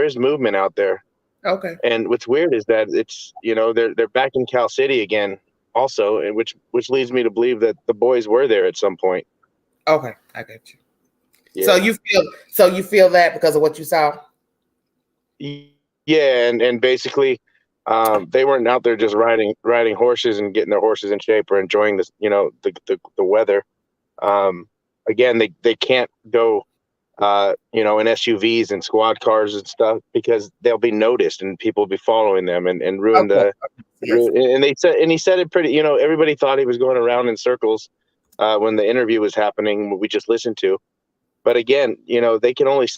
is movement out there. Okay. And what's weird is that it's they're back in Cal City again, also, and which leads me to believe that the boys were there at some point. Okay, I got you. Yeah. So you feel that because of what you saw? Yeah, and basically, they weren't out there just riding horses and getting their horses in shape or enjoying this, the weather. Again, they can't go, in SUVs and squad cars and stuff because they'll be noticed and people will be following them and ruin Okay. and he said it pretty. Everybody thought he was going around in circles when the interview was happening. What we just listened to, but again, they can only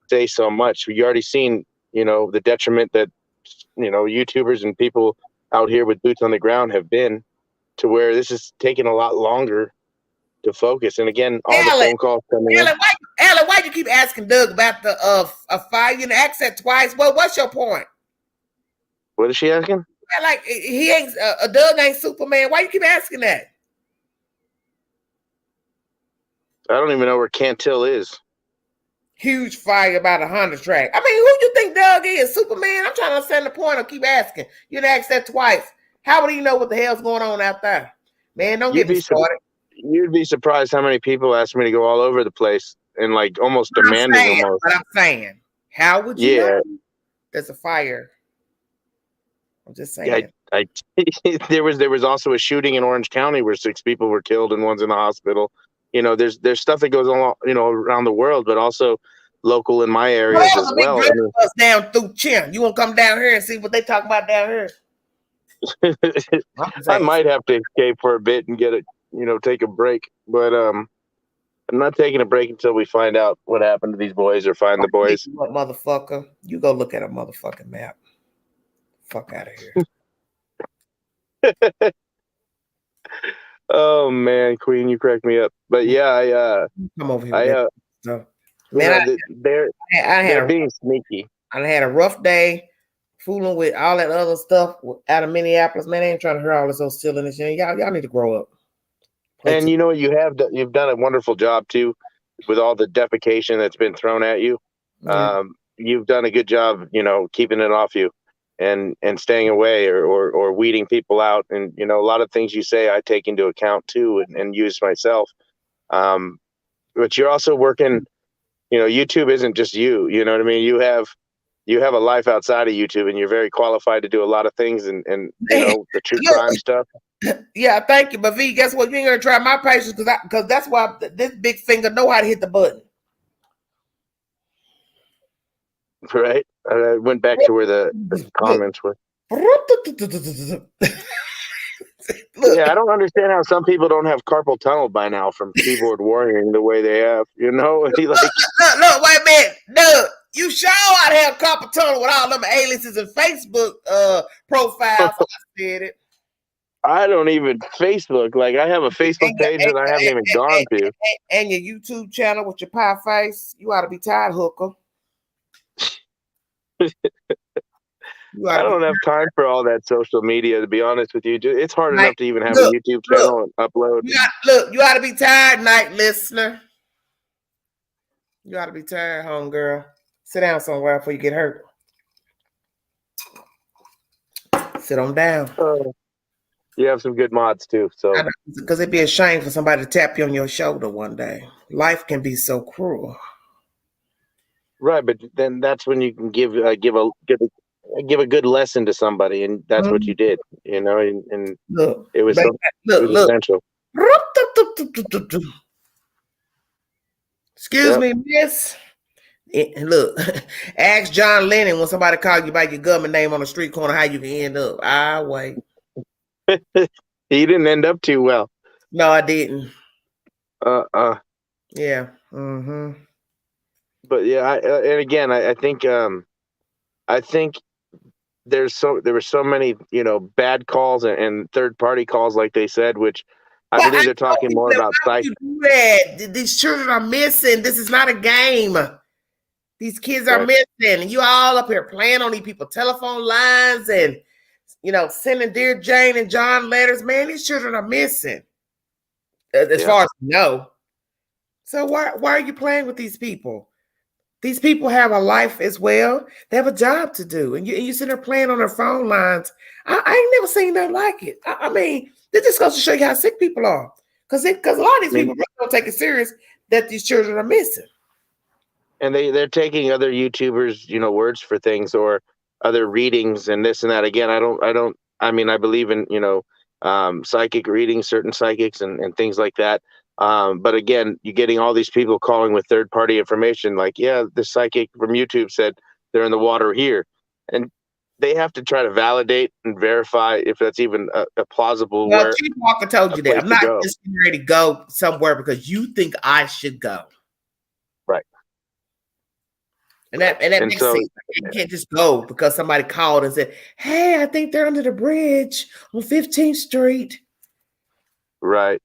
say so much. You already seen, the detriment that, YouTubers and people out here with boots on the ground have been to where this is taking a lot longer to focus. And again, all the phone calls coming in. Alan, why you keep asking Doug about the fire? You asked that twice. Well, what's your point? What is she asking? Like he ain't Doug ain't Superman. Why you keep asking that? I don't even know where Cantil is. Huge fire about a Honda track. I mean, who you think Doug is? Superman? I'm trying to understand the point. I keep asking. You'd asked that twice. How would he know what the hell's going on out there? Man, don't get me started. You'd be surprised how many people ask me to go all over the place and like almost demanding almost. But I'm saying, how would you know there's a fire? I'm just saying. There was also a shooting in Orange County where 6 people were killed and one's in the hospital. There's stuff that goes on, around the world, but also local in my areas as well. Down through Chin. You want to come down here and see what they talk about down here? I might have to escape for a bit and get take a break, but I'm not taking a break until we find out what happened to these boys or find the boys. What, motherfucker? You go look at a motherfucking map. Fuck out of here. Oh man, Queen, you crack me up. But yeah, come over here. They're being sneaky. I had a rough day fooling with all that other stuff out of Minneapolis. Man, I ain't trying to hear all this old silliness. Y'all need to grow up. And you've done a wonderful job too with all the defecation that's been thrown at you. Yeah. You've done a good job, keeping it off you and staying away or weeding people out. And, a lot of things you say I take into account too and use myself. But you're also working, YouTube isn't just you, you know what I mean? You have a life outside of YouTube and you're very qualified to do a lot of things and the true crime stuff. Yeah, thank you. But V, guess what? You ain't gonna try my patience because that's why this big finger know how to hit the button. Right. I went back to where the comments were. Yeah, I don't understand how some people don't have carpal tunnel by now from keyboard warrior the way they have. Look, wait a minute, Doug. You sure ought to have carpal tunnel with all them aliases and Facebook profiles. I said it. I don't even Facebook. Like I have a Facebook page that I haven't even gone to. And your YouTube channel with your pie face. You ought to be tired, hooker. I don't have time for all that social media, to be honest with you. It's hard enough to even have a YouTube channel and upload. You ought to be tired, night listener. You ought to be tired, homegirl. Sit down somewhere before you get hurt. Sit on down. You have some good mods too, so because it'd be a shame for somebody to tap you on your shoulder one day. Life can be so cruel. Right, but then that's when you can give a good lesson to somebody, and that's what you did, and look, it was essential. Excuse me, miss. Look, ask John Lennon when somebody calls you by your government name on the street corner how you can end up. Wait. He didn't end up too well. No, I didn't. Yeah. Mm-hmm. But yeah, I think there were so many, bad calls and third party calls, like they said, which I Well, believe I they're told talking people more that, about why would psych. you do that? These children are missing. This is not a game. These kids are Right. missing. And you all up here playing on these people's telephone lines and, sending Dear Jane and John letters. Man, these children are missing. As Yeah. far as we know. So why are you playing with these people? These people have a life as well. They have a job to do. And you sit there playing on their phone lines. I ain't never seen nothing like it. I mean, this just goes to show you how sick people are. Because a lot of these people really don't take it serious that these children are missing. And they're taking other YouTubers, words for things or other readings and this and that. Again, I mean, I believe in, psychic readings, certain psychics and things like that. But again, you're getting all these people calling with third party information like, yeah, the psychic from YouTube said they're in the water here. And they have to try to validate and verify if that's even a plausible Well, Chief Walker told you that. I'm not go. just ready to go somewhere because you think I should go. Right. And that makes sense. You can't just go because somebody called and said, hey, I think they're under the bridge on 15th Street. Right.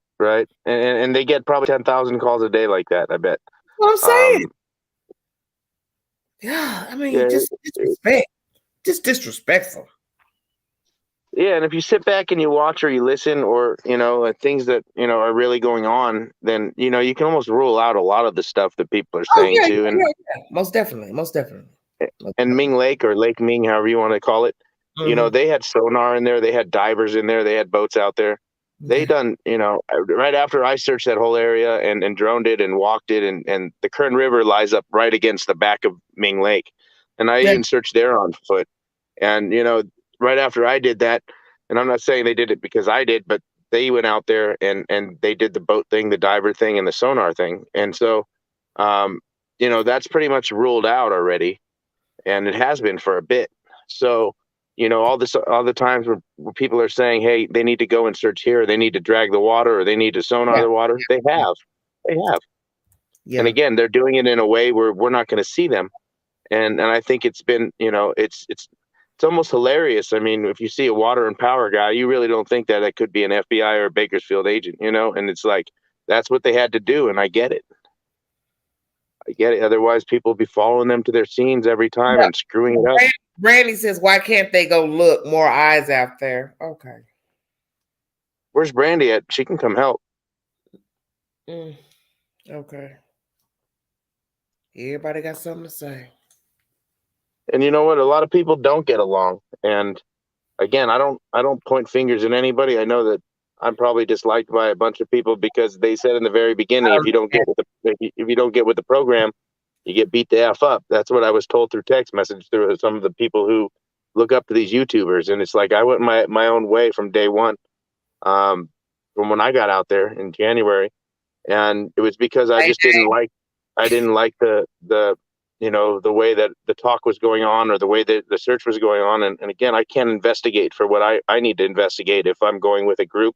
And they get probably 10,000 calls a day like that, I bet. What I'm saying. Yeah, I mean, just disrespect. Just disrespectful. Yeah, and if you sit back and you watch or you listen or, things that, are really going on, then, you can almost rule out a lot of the stuff that people are saying too. And Most definitely. And Ming Lake or Lake Ming, however you want to call it, they had sonar in there. They had divers in there. They had boats out there. They done, right after I searched that whole area and droned it and walked it and the Kern River lies up right against the back of Ming Lake. And I even searched there on foot. And, right after I did that, and I'm not saying they did it because I did, but they went out there and they did the boat thing, the diver thing, and the sonar thing. And so, that's pretty much ruled out already. And it has been for a bit. So, all the times where people are saying, hey, they need to go and search here, or they need to drag the water, or they need to sonar the water. They have. Yeah. And again, they're doing it in a way where we're not going to see them. And I think it's been, it's almost hilarious. I mean, if you see a water and power guy, you really don't think that it could be an FBI or a Bakersfield agent, and it's like, that's what they had to do. And I get it. Otherwise, people will be following them to their scenes every time and screwing it up. Brandy says, why can't they go look? More eyes out there. Okay. Where's Brandy at? She can come help. Okay. Everybody got something to say. And you know what? A lot of people don't get along. And again, I don't point fingers at anybody. I know that I'm probably disliked by a bunch of people because they said in the very beginning, if you don't get with the program, you get beat the F up. That's what I was told through text message through some of the people who look up to these YouTubers. And it's like, I went my own way from day one, from when I got out there in January. And it was because I just didn't like the way that the talk was going on or the way that the search was going on. And again, I can't investigate for what I need to investigate if I'm going with a group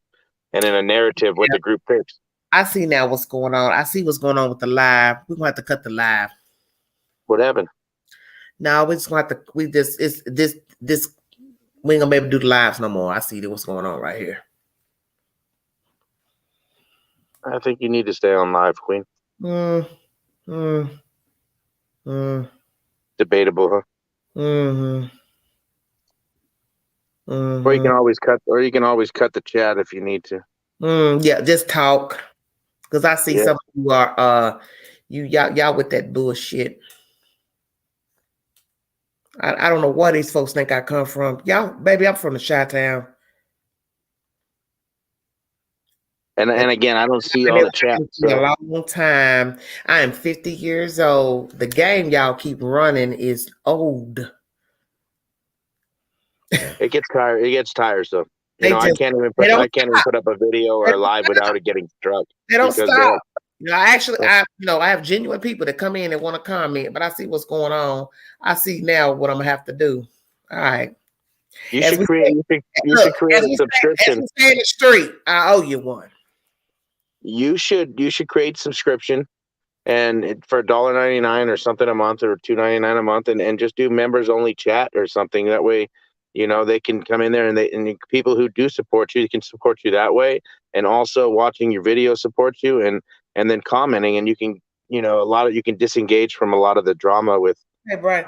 and in a narrative what the group picks. I see now what's going on. I see what's going on with the live. We're gonna have to cut the live. What happened? No, we just gonna have to. We ain't gonna be able to do the lives no more. I see what's going on right here. I think you need to stay on live, Queen. Debatable, huh? Or you can always cut the chat if you need to. Yeah, just talk. Because I see some of you are y'all with that bullshit. I don't know where these folks think I come from. Y'all, baby, I'm from the Chi-Town. And again, I don't see all the chat. So. A long time. I am 50 years old. The game y'all keep running is old. It gets tiresome. I can't even put up a video or a live without it getting struck. They don't stop. I have genuine people that come in and want to comment, but I see what's going on. I see now what I'm gonna have to do. All right. You should create a subscription. As we say in the street, I owe you one. You should create a subscription and for $1.99 or something a month or $2.99 a month and just do members only chat or something. That way, they can come in there, and people who do support you can support you that way, and also watching your video support you, and then commenting, and you can you can disengage from a lot of the drama with. Hey, Brian,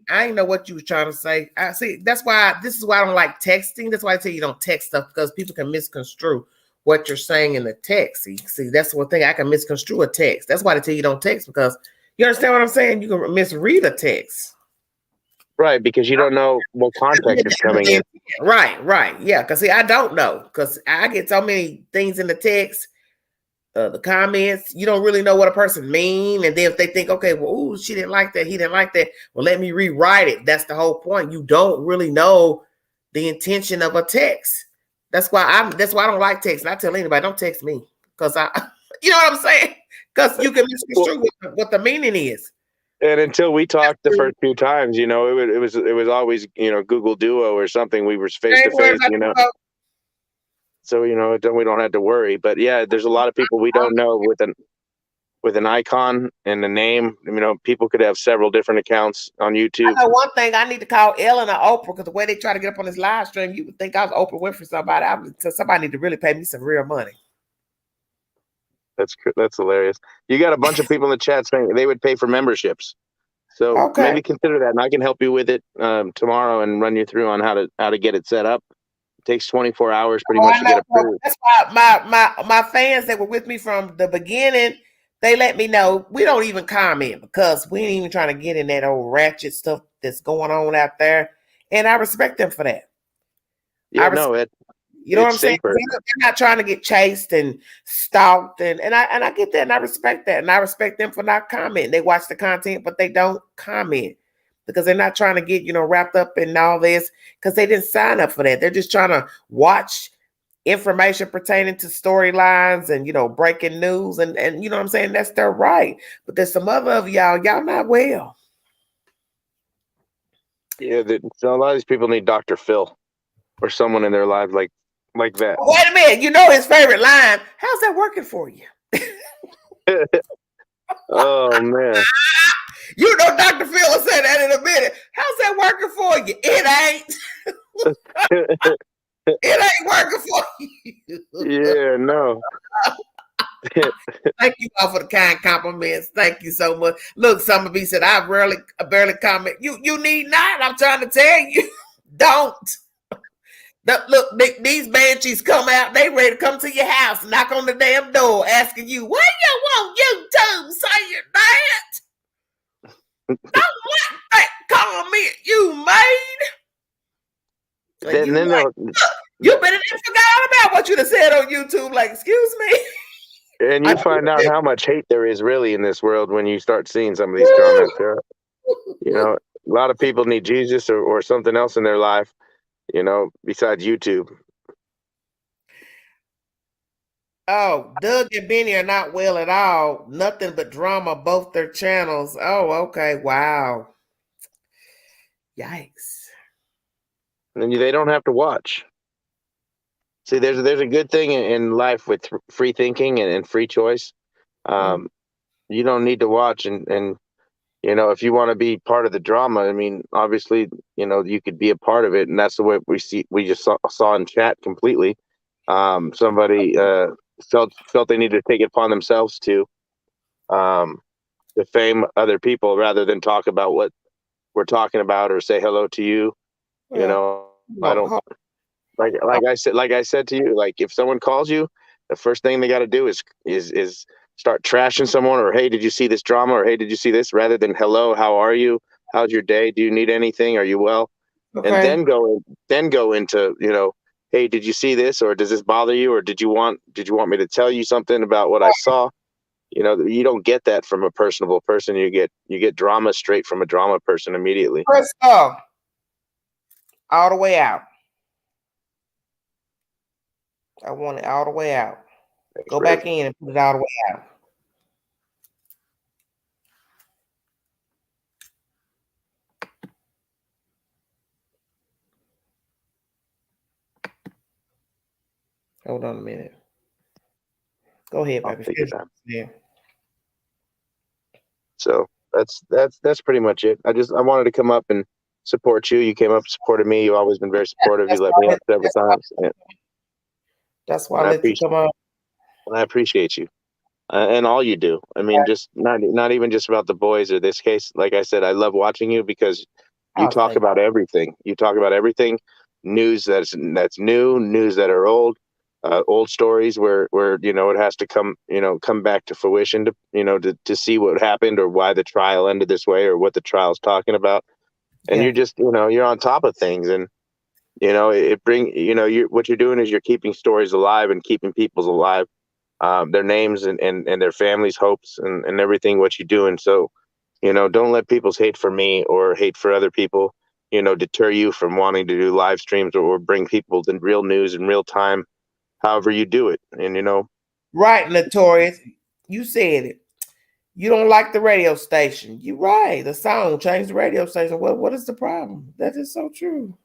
I didn't know what you were trying to say. I see. This is why I don't like texting. That's why I tell you don't text stuff, because people can misconstrue what you're saying in the text. See, that's one thing, I can misconstrue a text. That's why I tell you don't text, because you understand what I'm saying? You can misread a text. Right, because you don't know what context is coming in. Right. Yeah, because see, I don't know, because I get so many things in the text, the comments. You don't really know what a person mean, and then if they think, okay, well, ooh, she didn't like that, he didn't like that, well, let me rewrite it. That's the whole point. You don't really know the intention of a text. That's why I don't like text. I tell anybody, don't text me, because you know what I'm saying? Because you can misconstrue what the meaning is. And until we talked the first few times, it was always Google Duo or something. We were face to face, So we don't have to worry. But yeah, there's a lot of people we don't know with an icon and a name. People could have several different accounts on YouTube. I know one thing, I need to call Ellen or Oprah, because the way they try to get up on this live stream, you would think I was Oprah Winfrey somebody. So somebody need to really pay me some real money. That's hilarious. You got a bunch of people in the chat saying they would pay for memberships. So maybe consider that, and I can help you with it tomorrow and run you through on how to get it set up. It takes 24 hours pretty much to get approved. That's why my fans that were with me from the beginning, they let me know we don't even comment, because we ain't even trying to get in that old ratchet stuff that's going on out there, and I respect them for that. Yeah, you know what I'm saying? They're not trying to get chased and stalked, and I get that, and I respect that, and I respect them for not commenting. They watch the content, but they don't comment, because they're not trying to get wrapped up in all this, because they didn't sign up for that. They're just trying to watch information pertaining to storylines and breaking news, and you know what I'm saying? That's their right. But there's some other of y'all not well. Yeah, so a lot of these people need Dr. Phil or someone in their lives like that. Wait a minute, his favorite line. How's that working for you? Oh man. Dr. Phil will say that in a minute. How's that working for you? It ain't. It ain't working for you. Yeah, no. Thank you all for the kind compliments. Thank you so much. Look, somebody said I barely comment. You need not. I'm trying to tell you, don't. Look, these banshees come out. They ready to come to your house, knock on the damn door, asking you, "What you want YouTube saying that? Don't let that comment you made." Then you better forgot about what you have said on YouTube. Like, excuse me. And you find out how much hate there is really in this world when you start seeing some of these comments. A lot of people need Jesus or something else in their life, besides YouTube. Oh, Doug and Benny are not well at all. Nothing but drama, both their channels. Oh, okay. Wow. Yikes. And they don't have to watch. See, there's a good thing in life with free thinking and free choice. You don't need to watch, and if you want to be part of the drama, I mean, obviously, you could be a part of it, and that's the way we just saw in chat completely. Somebody felt they needed to take it upon themselves to defame other people rather than talk about what we're talking about or say hello to you. I don't like I said to you, like, if someone calls you, the first thing they got to do is start trashing someone, or hey, did you see this drama, or hey, did you see this, rather than hello, how are you, how's your day, do you need anything, are you well? Okay. And then go into hey, did you see this, or does this bother you, or did you want me to tell you something about what I saw? You don't get that from a personable person. You get drama straight from a drama person immediately. Press all the way out. I want it all the way out. Go back in and put it all the way out. Hold on a minute. Go ahead, baby. Take your time. Yeah. So that's pretty much it. I wanted to come up and support you. You came up, supported me. You've always been very supportive. You let me up several times. That's why I let you come on. I appreciate you. And all you do. I mean, just not even just about the boys or this case. Like I said, I love watching you because you talk about everything. You talk about everything, news that's new, news that are old stories where it has to come back to fruition to see what happened or why the trial ended this way or what the trial's talking about. And you're just you're on top of things, and what you're doing is you're keeping stories alive and keeping people's alive. Their names and their families' hopes and everything what you do. And so, don't let people's hate for me or hate for other people, deter you from wanting to do live streams or bring people the real news in real time, however you do it. And, Right, Notorious. You said it. You don't like the radio station. You're right. The song changed the radio station. Well, what is the problem? That is so true.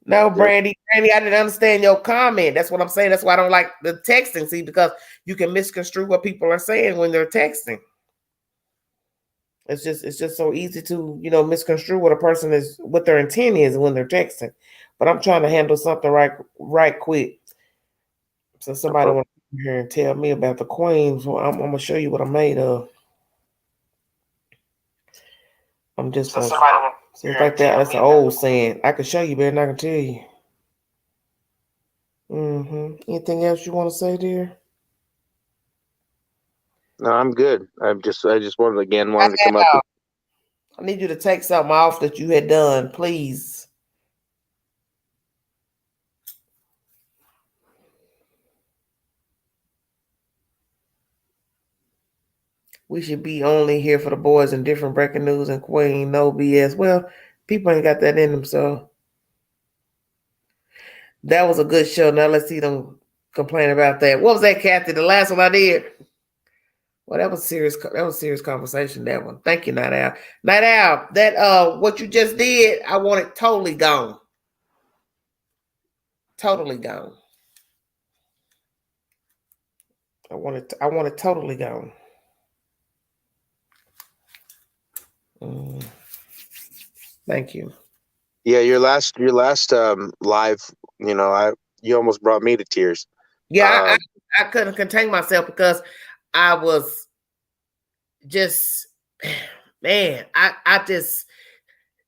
No, Brandy, I didn't understand your comment. That's what I'm saying. That's why I don't like the texting. See, because you can misconstrue what people are saying when they're texting. It's just so easy to misconstrue what a person is, what their intent is when they're texting. But I'm trying to handle something right quick. So somebody want to come here and tell me about the queens. Well, I'm gonna show you what I'm made of. I'm just gonna see like that. That's an old saying. I can show you better than I can tell you. Anything else you want to say, dear? No, I'm good. I just wanted to come up. I need you to take something off that you had done, please. We should be only here for the boys and different breaking news and Queen, no BS. Well, people ain't got that in them, so that was a good show. Now let's see them complain about that. What was that, Kathy? The last one I did? Well, that was serious. That was serious conversation. That one. Thank you, Night Owl. Night Owl. That what you just did, I want it totally gone. Totally gone. I want it totally gone. Thank you. Yeah, your last live, you almost brought me to tears. Yeah, I couldn't contain myself because I was just, man, I just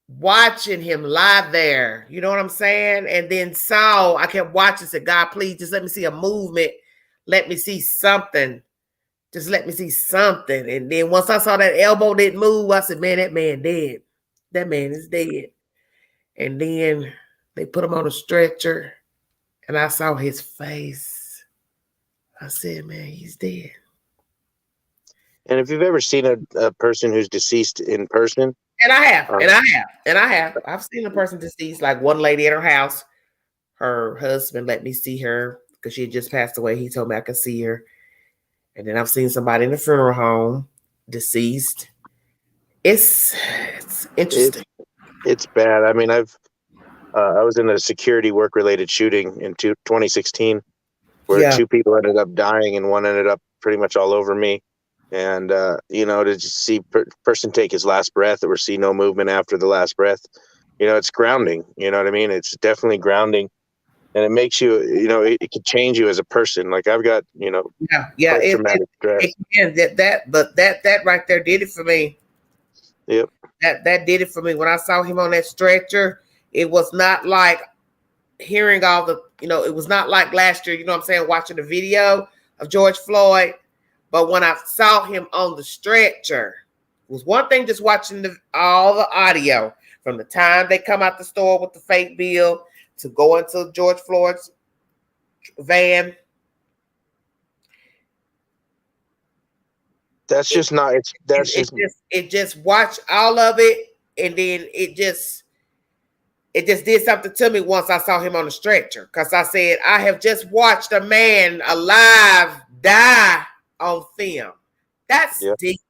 watching him lie there. You know what I'm saying? And then I kept watching, said, God, please just let me see a movement. Let me see something. Just let me see something. And then once I saw that elbow didn't move, I said, man, that man dead. That man is dead. And then they put him on a stretcher and I saw his face. I said, man, he's dead. And if you've ever seen a person who's deceased in person. And I have. I've seen a person deceased, like one lady at her house. Her husband let me see her because she had just passed away. He told me I could see her. And then I've seen somebody in the funeral home deceased. It's interesting. It's bad. I mean, I was in a security work related shooting in 2016 where two people ended up dying and one ended up pretty much all over me. And, to just see person take his last breath or see no movement after the last breath, it's grounding. You know what I mean? It's definitely grounding. And it makes you, it can change you as a person. Like I've got, traumatic stress. That right there did it for me. Yep. That did it for me. When I saw him on that stretcher, it was not like hearing all the, it was not like last year, watching the video of George Floyd. But when I saw him on the stretcher, it was one thing just watching all the audio from the time they come out the store with the fake bill to go into George Floyd's van. That's just not. It just watch all of it, and then it just did something to me once I saw him on the stretcher, because I said, I have just watched a man alive die on film. That's deep.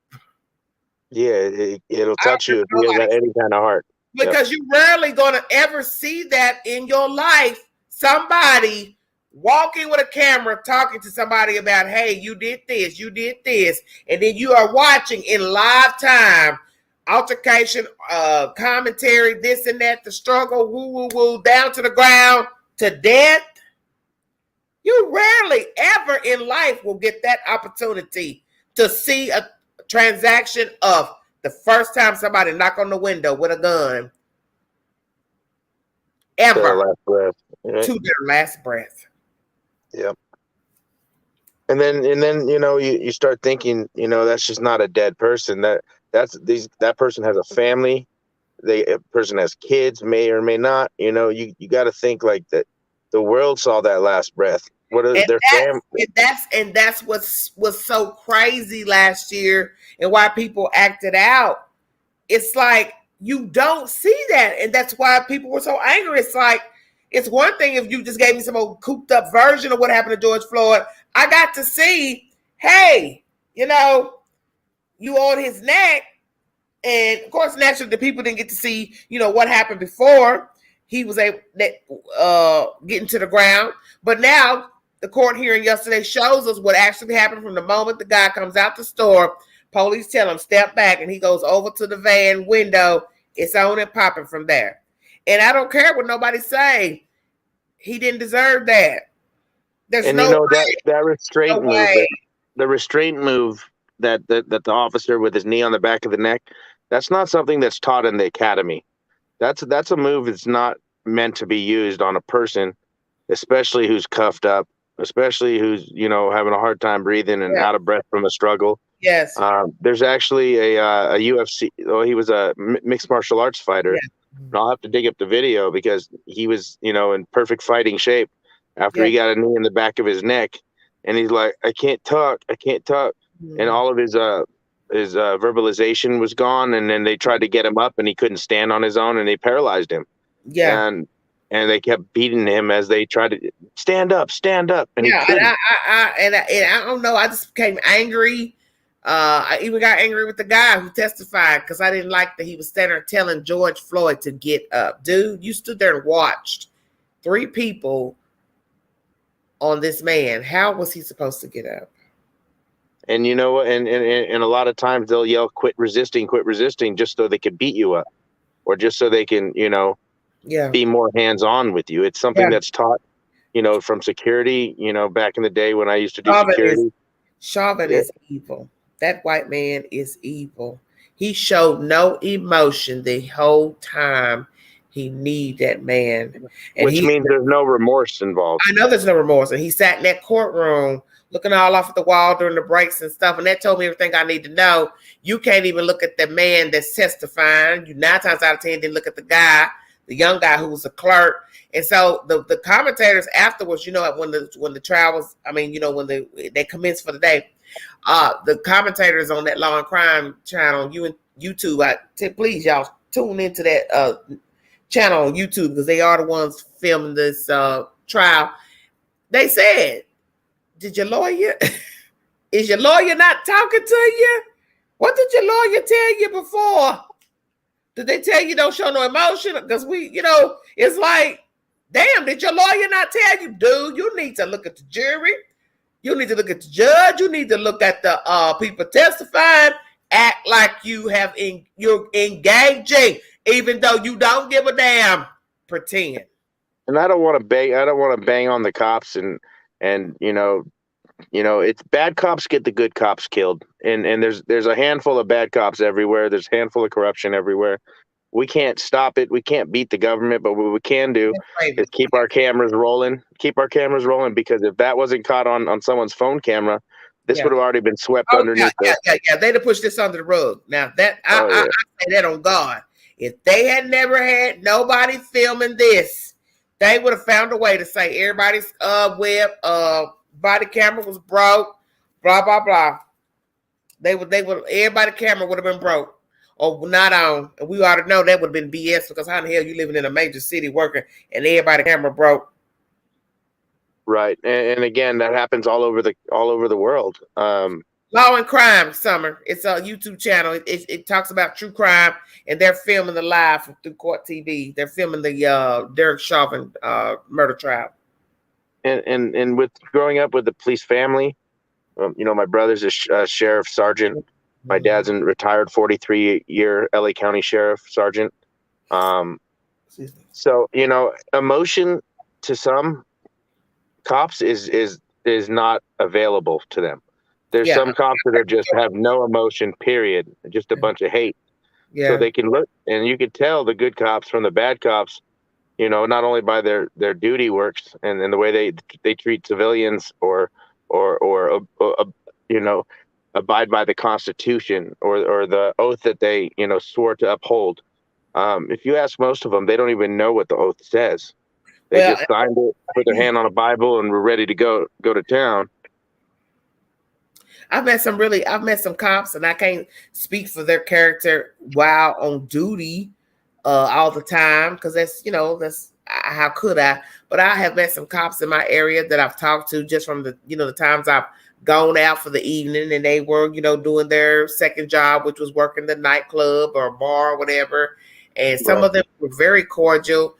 Yeah, it'll touch you if you have any kind of heart. Because you're rarely going to ever see that in your life. Somebody walking with a camera talking to somebody about, hey, you did this, and then you are watching in live time altercation, commentary, this and that, the struggle, woo, woo, woo, down to the ground, to death. You rarely ever in life will get that opportunity to see a transaction of the first time somebody knock on the window with a gun. Ever. To their last breath. Right? To their last breath. Yep. And then you start thinking, that's just not a dead person. That person has a family. A person has kids, may or may not. You got to think like that. The world saw that last breath. What are their family? And that's was so crazy last year, and why people acted out. It's like you don't see that, and that's why people were so angry. It's like, it's one thing if you just gave me some old cooped up version of what happened to George Floyd. I got to see, hey, you on his neck. And of course, naturally, the people didn't get to see, what happened before he was able getting to the ground. But now the court hearing yesterday shows us what actually happened from the moment the guy comes out the store. Police tell him step back, and he goes over to the van window. It's on and popping from there. And I don't care what nobody say. He didn't deserve that. There's that restraint move, the restraint move that the officer with his knee on the back of the neck, that's not something that's taught in the academy. That's a move that's not meant to be used on a person, especially who's cuffed up, especially who's having a hard time breathing and out of breath from a struggle. Yes. There's actually a UFC. He was a mixed martial arts fighter. Yeah. And I'll have to dig up the video because he was in perfect fighting shape after he got a knee in the back of his neck, and he's like, I can't talk. And all of his verbalization was gone, and then they tried to get him up, and he couldn't stand on his own, and they paralyzed him. Yeah. And they kept beating him as they tried to stand up, and he couldn't. And I don't know. I just became angry. I even got angry with the guy who testified because I didn't like that he was standing there telling George Floyd to get up. Dude, you stood there and watched 3 people on this man. How was he supposed to get up? And you know what? And a lot of times they'll yell, quit resisting, just so they can beat you up, or just so they can, be more hands-on with you. It's something that's taught, from security, back in the day when I used to do security. Chauvin is evil. That white man is evil. He showed no emotion the whole time. He need that man. And which means there's no remorse involved. I know there's no remorse. And he sat in that courtroom looking all off at the wall during the breaks and stuff. And that told me everything I need to know. You can't even look at the man that's testifying. You 9 times out of 10 didn't look at the guy, the young guy who was a clerk. And so the commentators afterwards, when the trial was, when they commenced for the day, the commentators on that Law and Crime channel, YouTube, please y'all tune into that channel on YouTube because they are the ones filming this trial. They said, is your lawyer not talking to you? What did your lawyer tell you before? Did they tell you don't show no emotion? Because it's like, damn, did your lawyer not tell you, dude, you need to look at the jury. You need to look at the judge. You need to look at the people testifying. Act like you're engaging, even though you don't give a damn. Pretend. And I don't want to bang on the cops, and it's bad cops get the good cops killed, and there's a handful of bad cops everywhere. There's a handful of corruption everywhere. We can't stop it. We can't beat the government, but what we can do is keep our cameras rolling. Because if that wasn't caught on someone's phone camera, this would have already been swept underneath. Yeah. They'd have pushed this under the rug. Now I say that on God. If they had never had nobody filming this, they would have found a way to say everybody's body camera was broke, blah blah blah. Everybody's camera would have been broke. Or not on, and we ought to know that would have been BS because how in the hell you living in a major city working and everybody camera broke? Right, and again that happens all over the world. Law and Crime Summer. It's a YouTube channel. It talks about true crime, and they're filming the live through Court TV. They're filming the Derek Chauvin murder trial. And with growing up with the police family, my brother's a sheriff sergeant. My dad's a retired 43-year LA County Sheriff Sergeant. So, you know, emotion to some cops is not available to them. There's some cops that are just have no emotion, period, just a bunch of hate. So they can look, and you can tell the good cops from the bad cops, you know, not only by their duty works and the way they treat civilians or you know, abide by the Constitution or the oath that they, you know, swore to uphold. If you ask most of them, they don't even know what the oath says. They just signed it, put their hand on a Bible, and were ready to go to town. I've met some cops, and I can't speak for their character while on duty all the time, because that's how could I? But I have met some cops in my area that I've talked to just from the times I've gone out for the evening, and they were doing their second job, which was working the nightclub or bar or whatever. And some of them were very cordial.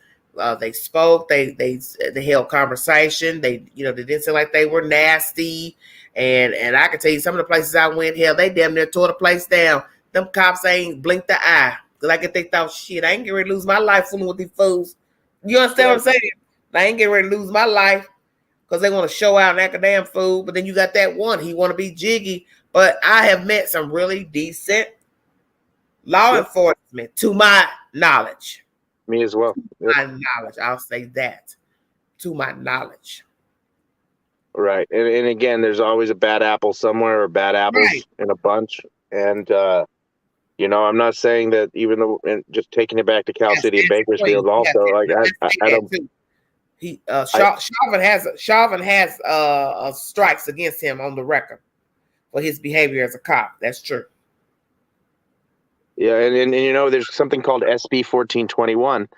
They spoke. They held conversation. They didn't seem like they were nasty. And I can tell you some of the places I went, hell, they damn near tore the place down. Them cops ain't blinked the eye. Like if they thought, shit, I ain't getting ready to lose my life fooling with these fools. You understand what I'm saying? I ain't getting ready to lose my life because they want to show out and act a damn fool. But then you got that one, he want to be jiggy. But I have met some really decent law enforcement, to my knowledge. Me as well. My knowledge, I'll say that. To my knowledge. Right. And again, there's always a bad apple somewhere or bad apples in a bunch. And, I'm not saying that even though just taking it back to Cal City and Bakersfield also, like I don't. Chauvin has strikes against him on the record for his behavior as a cop. That's true. Yeah, and there's something called SB 1421,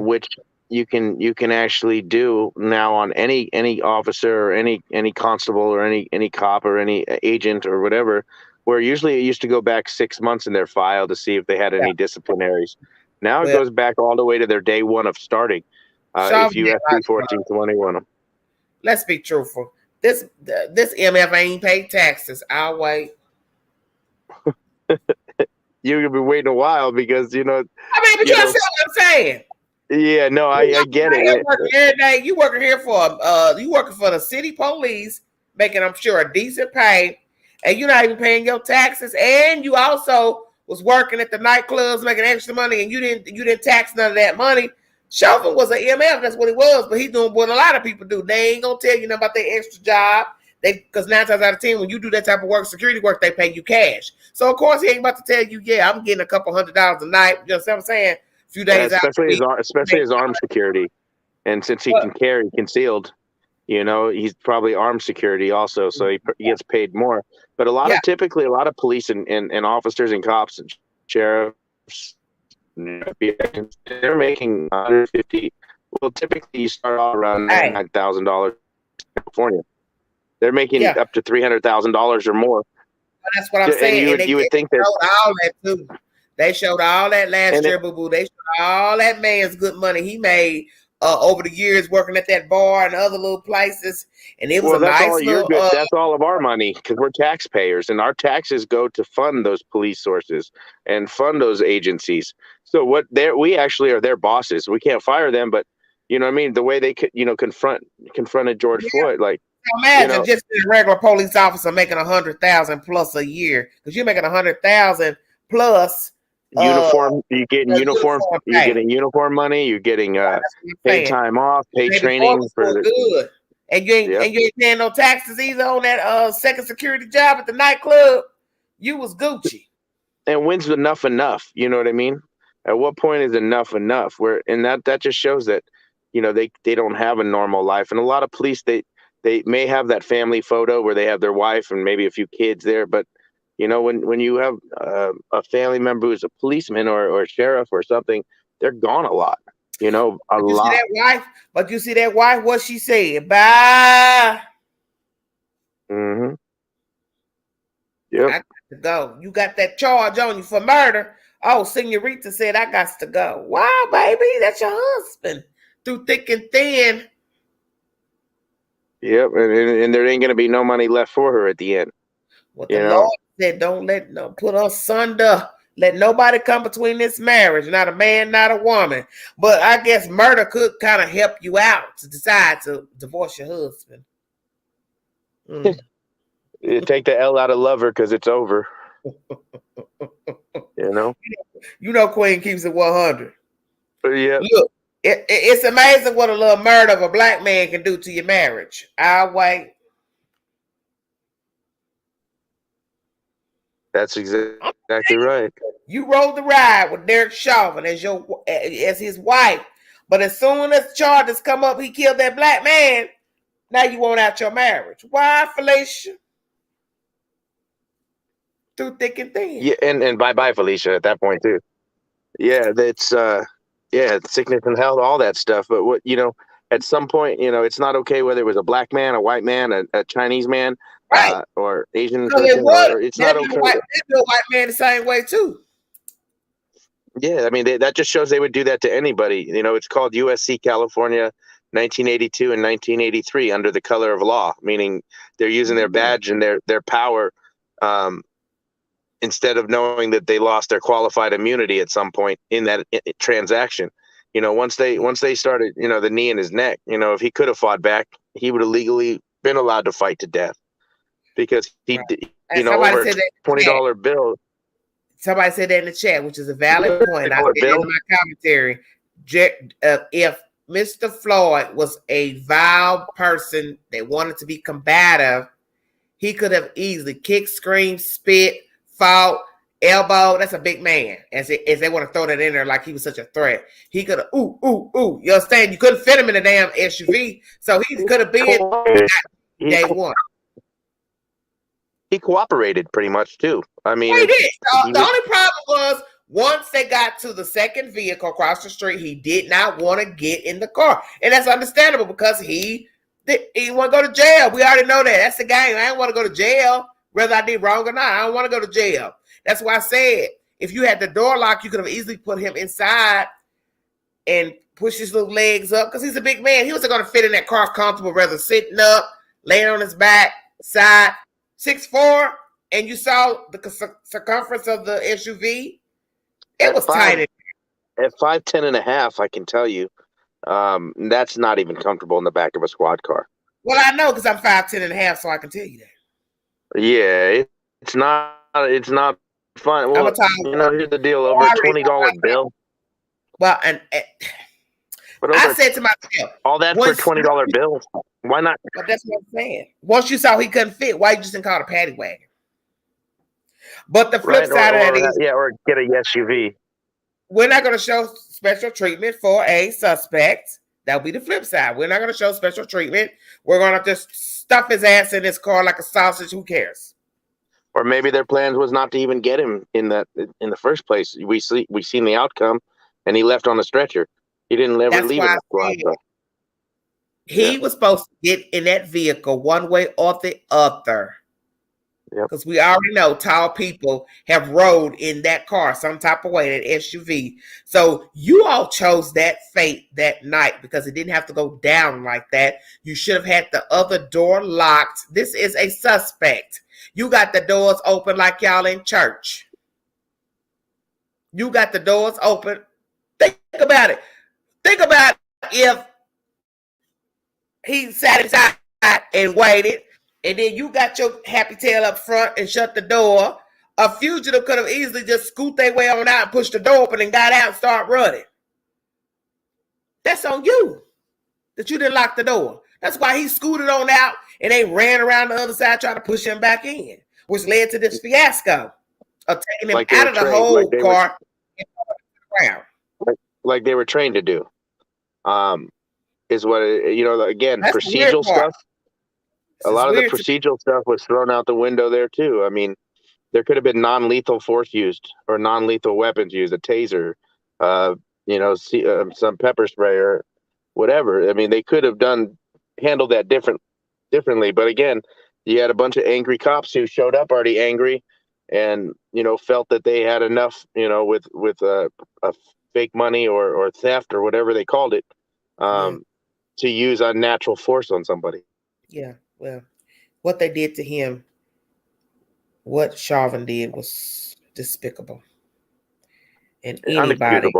which you can actually do now on any officer or any constable or any cop or any agent or whatever, where usually it used to go back 6 months in their file to see if they had any disciplinaries. Now it goes back all the way to their day one of starting. If you SB 1421 them. Let's be truthful. This MF ain't paid taxes. I'll wait. You've been waiting a while because I mean, but you understand what I'm saying. Yeah, no, I get it. Every day, you working here you working for the city police, making, I'm sure, a decent pay, and you're not even paying your taxes, and you also was working at the nightclubs making extra money, and you didn't tax none of that money. Chauvin was an MF, that's what he was, but he's doing what a lot of people do. They ain't gonna tell you nothing about their extra job. Because 9 times out of 10, when you do that type of work, security work, they pay you cash. So of course he ain't about to tell you, yeah, I'm getting a couple $100 a night. You know what I'm saying? A few days out. Especially his armed security, and since he can carry concealed, he's probably armed security also, so he gets paid more. But a lot of police and officers and cops and sheriffs, they're making $150. Well, typically you start off around $99,000 in California. They're making up to $300,000 or more. Well, that's what I'm saying. And you would think that all that too. They showed all that last year, boo boo. They showed all that man's good money he made over the years working at that bar and other little places. And it was that's all of our money because we're taxpayers, and our taxes go to fund those police sources and fund those agencies. So we actually are their bosses. We can't fire them, but you know what I mean? The way they could, confronted George Floyd, like. Imagine just a regular police officer making $100,000 plus a year, because you're making $100,000 plus uniform. You're getting uniform. You're getting uniform money. You're getting paid time off, paid training for good. And you ain't paying no taxes either on that second security job at the nightclub. You was Gucci. And when's enough? You know what I mean? At what point is enough? And that just shows that they don't have a normal life. And a lot of police they may have that family photo where they have their wife and maybe a few kids there, but when you have a family member who's a policeman or a sheriff or something, they're gone a lot. A lot. See that wife? But you see that wife? What she said? Bye. Mm-hmm. Yep. I got to go. You got that charge on you for murder. Oh, Senorita said I got to go. Wow, baby, that's your husband through thick and thin. Yep, and there ain't going to be no money left for her at the end. What the Lord said, don't put us asunder. Let nobody come between this marriage, not a man, not a woman. But I guess murder could kind of help you out to decide to divorce your husband. You take the L out of lover because it's over. You know, Queen keeps it 100. Yeah. Look, it's amazing what a little murder of a black man can do to your marriage. I'll wait. That's exactly right. You rode the ride with Derek Chauvin as his wife, but as soon as charges come up, he killed that black man. Now you want out your marriage. Why, Felicia? Through thick and thin. Yeah, and bye Felicia at that point too. Yeah, that's sickness and health, all that stuff. But what at some point, it's not okay whether it was a black man, a white man, a Chinese man, right, or Asian person. Or it's not okay. There's a white man the same way too. Yeah, I mean that just shows they would do that to anybody. It's called USC California 1982 and 1983 under the color of law, meaning they're using their badge and their power instead of knowing that they lost their qualified immunity at some point in that transaction. Once they started, the knee in his neck, if he could have fought back, he would have legally been allowed to fight to death because he, right. Over a $20 bill. Somebody said that in the chat, which is a valid point. I said in my commentary, if Mr. Floyd was a vile person that wanted to be combative, he could have easily kicked, screamed, spit, fought, elbow. That's a big man. As they want to throw that in there like he was such a threat. He could have, ooh. You understand? You couldn't fit him in a damn SUV. So he could have been day one. He cooperated pretty much too. I mean, he did. The only problem was once they got to the second vehicle across the street, he did not want to get in the car. And that's understandable because he want to go to jail. We already know that. That's the game. I don't want to go to jail, whether I did wrong or not. I don't want to go to jail. That's why I said if you had the door locked, you could have easily put him inside and push his little legs up because he's a big man. He wasn't going to fit in that car comfortable, rather sitting up, laying on his back, side, 6'4", and you saw the circumference of the SUV. It was tight. At 5'10" and a half, I can tell you, that's not even comfortable in the back of a squad car. Well, I know because I'm 5'10" and a half, so I can tell you that. Yeah, it's not fun. Well, here's the deal: over a $20 bill. Well, and I said to myself, all that for $20 bill. Why not? But that's what I'm saying. Once you saw he couldn't fit, why you just didn't call it a paddy wagon? But the flip side of that is, or get a SUV. We're not going to show special treatment for a suspect. That'll be the flip side. We're not going to show special treatment. We're going to just stuff his ass in his car like a sausage. Who cares? Or maybe their plans was not to even get him in the first place. We seen the outcome, and he left on a stretcher. He didn't ever leave in the squad. He was supposed to get in that vehicle one way or the other. Because we already know tall people have rode in that car some type of way, that SUV. So you all chose that fate that night because it didn't have to go down like that. You should have had the other door locked. This is a suspect. You got the doors open like y'all in church. You got the doors open. Think about it. Think about if he sat inside and waited, and then you got your happy tail up front and shut the door. A fugitive could have easily just scoot their way on out and pushed the door open and got out and start running. That's on you that you didn't lock the door. That's why he scooted on out and they ran around the other side trying to push him back in, which led to this fiasco of taking him out of the whole car and around. Like they were trained to do. Is what again, that's procedural stuff. A lot of the procedural stuff was thrown out the window there too. I mean, there could have been non-lethal force used or non-lethal weapons used, a taser, some pepper spray or whatever. I mean, they could have handled that differently. But again, you had a bunch of angry cops who showed up already angry, and felt that they had enough, with a fake money or theft or whatever they called it, to use unnatural force on somebody. Yeah, well, what they did to him what Chauvin did was despicable. And anybody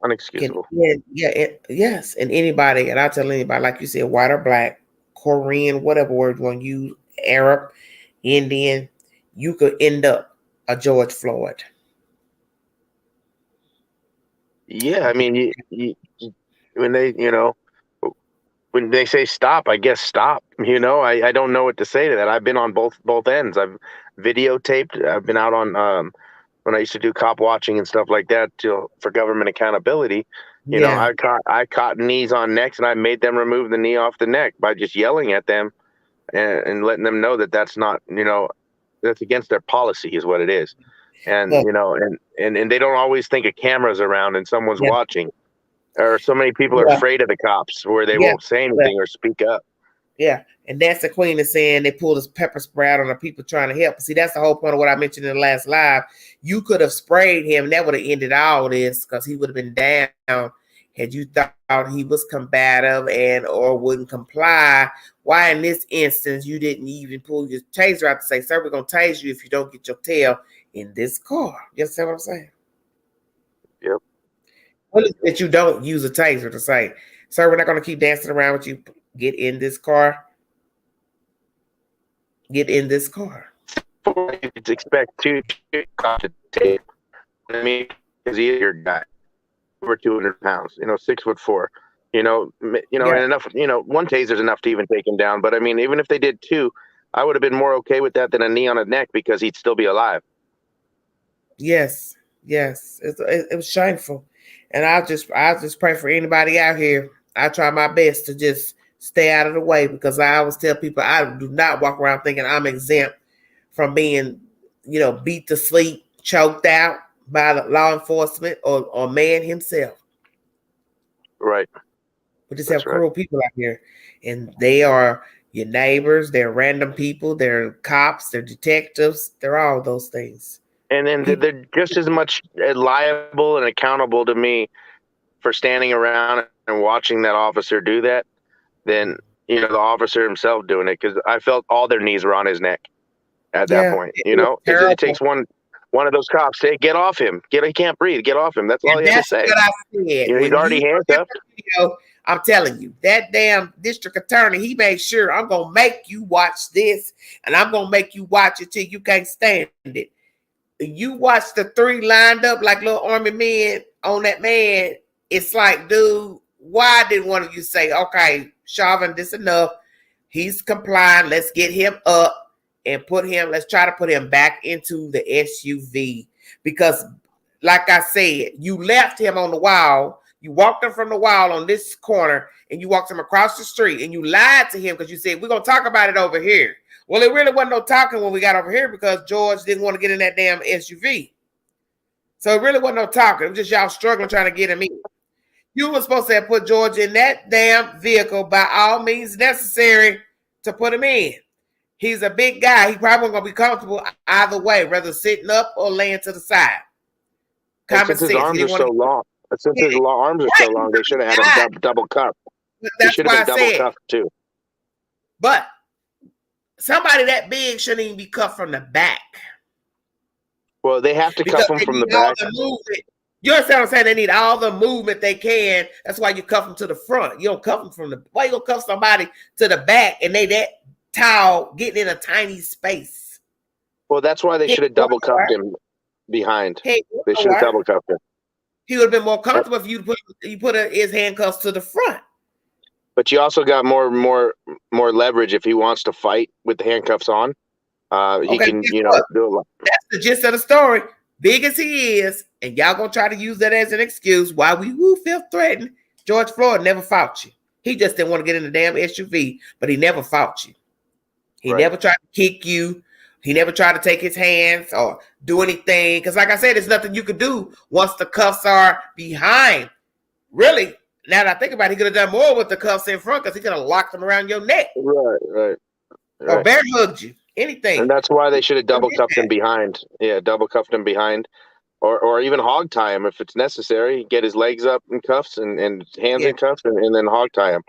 Unexcusable. yes, and anybody, and I'll tell anybody, like you said, white or black, Korean, whatever word you want to use, Arab, Indian, you could end up a George Floyd. Yeah, I mean, when they say stop, I guess stop. I don't know what to say to that. I've been on both ends. I've videotaped. I've been out on when I used to do cop watching and stuff like that for government accountability. Yeah. I caught knees on necks, and I made them remove the knee off the neck by just yelling at them and letting them know that that's not, that's against their policy is what it is. And Look, and they don't always think a camera's around and someone's yeah, watching, or so many people are yeah, afraid of the cops where they yeah, won't say yeah. anything or speak up. Yeah, and that's the queen is saying they pulled this pepper spray out on the people trying to help. See, that's the whole point of what I mentioned in the last live. You could have sprayed him, and that would have ended all this because he would have been down had you thought he was combative and or wouldn't comply. Why in this instance you didn't even pull your taser out to say, "Sir, we're gonna tase you if you don't get your tail in this car." You understand what I'm saying? Yep. What is it that you don't use a taser to say, "Sir, we're not gonna keep dancing around with you. Get in this car." Get in this car. You'd expect two cops to take. I mean, because he is your guy, over 200 pounds. 6'4". And enough. One taser's enough to even take him down. But I mean, even if they did two, I would have been more okay with that than a knee on a neck because he'd still be alive. Yes, it was shameful, and I'll just pray for anybody out here. I try my best to just stay out of the way because I always tell people I do not walk around thinking I'm exempt from being, beat to sleep, choked out by the law enforcement or man himself. Right. We just have cruel people out here, and they are your neighbors. They're random people. They're cops. They're detectives. They're all those things. And then they're just as much liable and accountable to me for standing around and watching that officer do that than the officer himself doing it, because I felt all their knees were on his neck at that point. It takes one of those cops say, "Get off him! He can't breathe. Get off him." That's all he had to say. What I said. He's already handcuffed. I'm telling you, that damn district attorney, he made sure, I'm gonna make you watch this, and I'm gonna make you watch it till you can't stand it. You watch the three lined up like little army men on that man. It's like, dude, why didn't one of you say, "Okay, Chauvin, this enough. He's complying. Let's get him up and let's try to put him back into the SUV." Because, like I said, you left him on the wall. You walked him from the wall on this corner, and you walked him across the street, and you lied to him because you said, "We're going to talk about it over here." Well, it really wasn't no talking when we got over here because George didn't want to get in that damn SUV. So it really wasn't no talking. It was just y'all struggling trying to get him in. You were supposed to have put George in that damn vehicle by all means necessary to put him in. He's a big guy. He probably wasn't going to be comfortable either way, whether sitting up or laying to the side. Since his arms are so long, they should have had him double cuffed. He should have been double cuffed too. But somebody that big shouldn't even be cuffed from the back. Well, they have to cuff him from the back. You understand what I'm saying? They need all the movement they can. That's why you cuff them to the front. You don't cuff them from the. Why you gonna cuff somebody to the back and they that tall getting in a tiny space? Well, that's why they should have double cuffed him behind. They should have double cuffed him. He would have been more comfortable if you put his handcuffs to the front. But you also got more leverage if he wants to fight with the handcuffs on. He can, do a lot. That's the gist of the story. Big as he is, and y'all gonna try to use that as an excuse why we feel threatened. George Floyd never fought you. He just didn't want to get in the damn SUV, but he never fought you. He never tried to kick you. He never tried to take his hands or do anything. Because like I said, there's nothing you could do once the cuffs are behind. Really, now that I think about it, he could have done more with the cuffs in front because he could have locked them around your neck. Right. Or bear hugged you. Anything. And that's why they should have double cuffed him behind. Yeah, double cuffed him behind. Or even hog tie him if it's necessary. Get his legs up in cuffs and hands in cuffs and then hog tie him.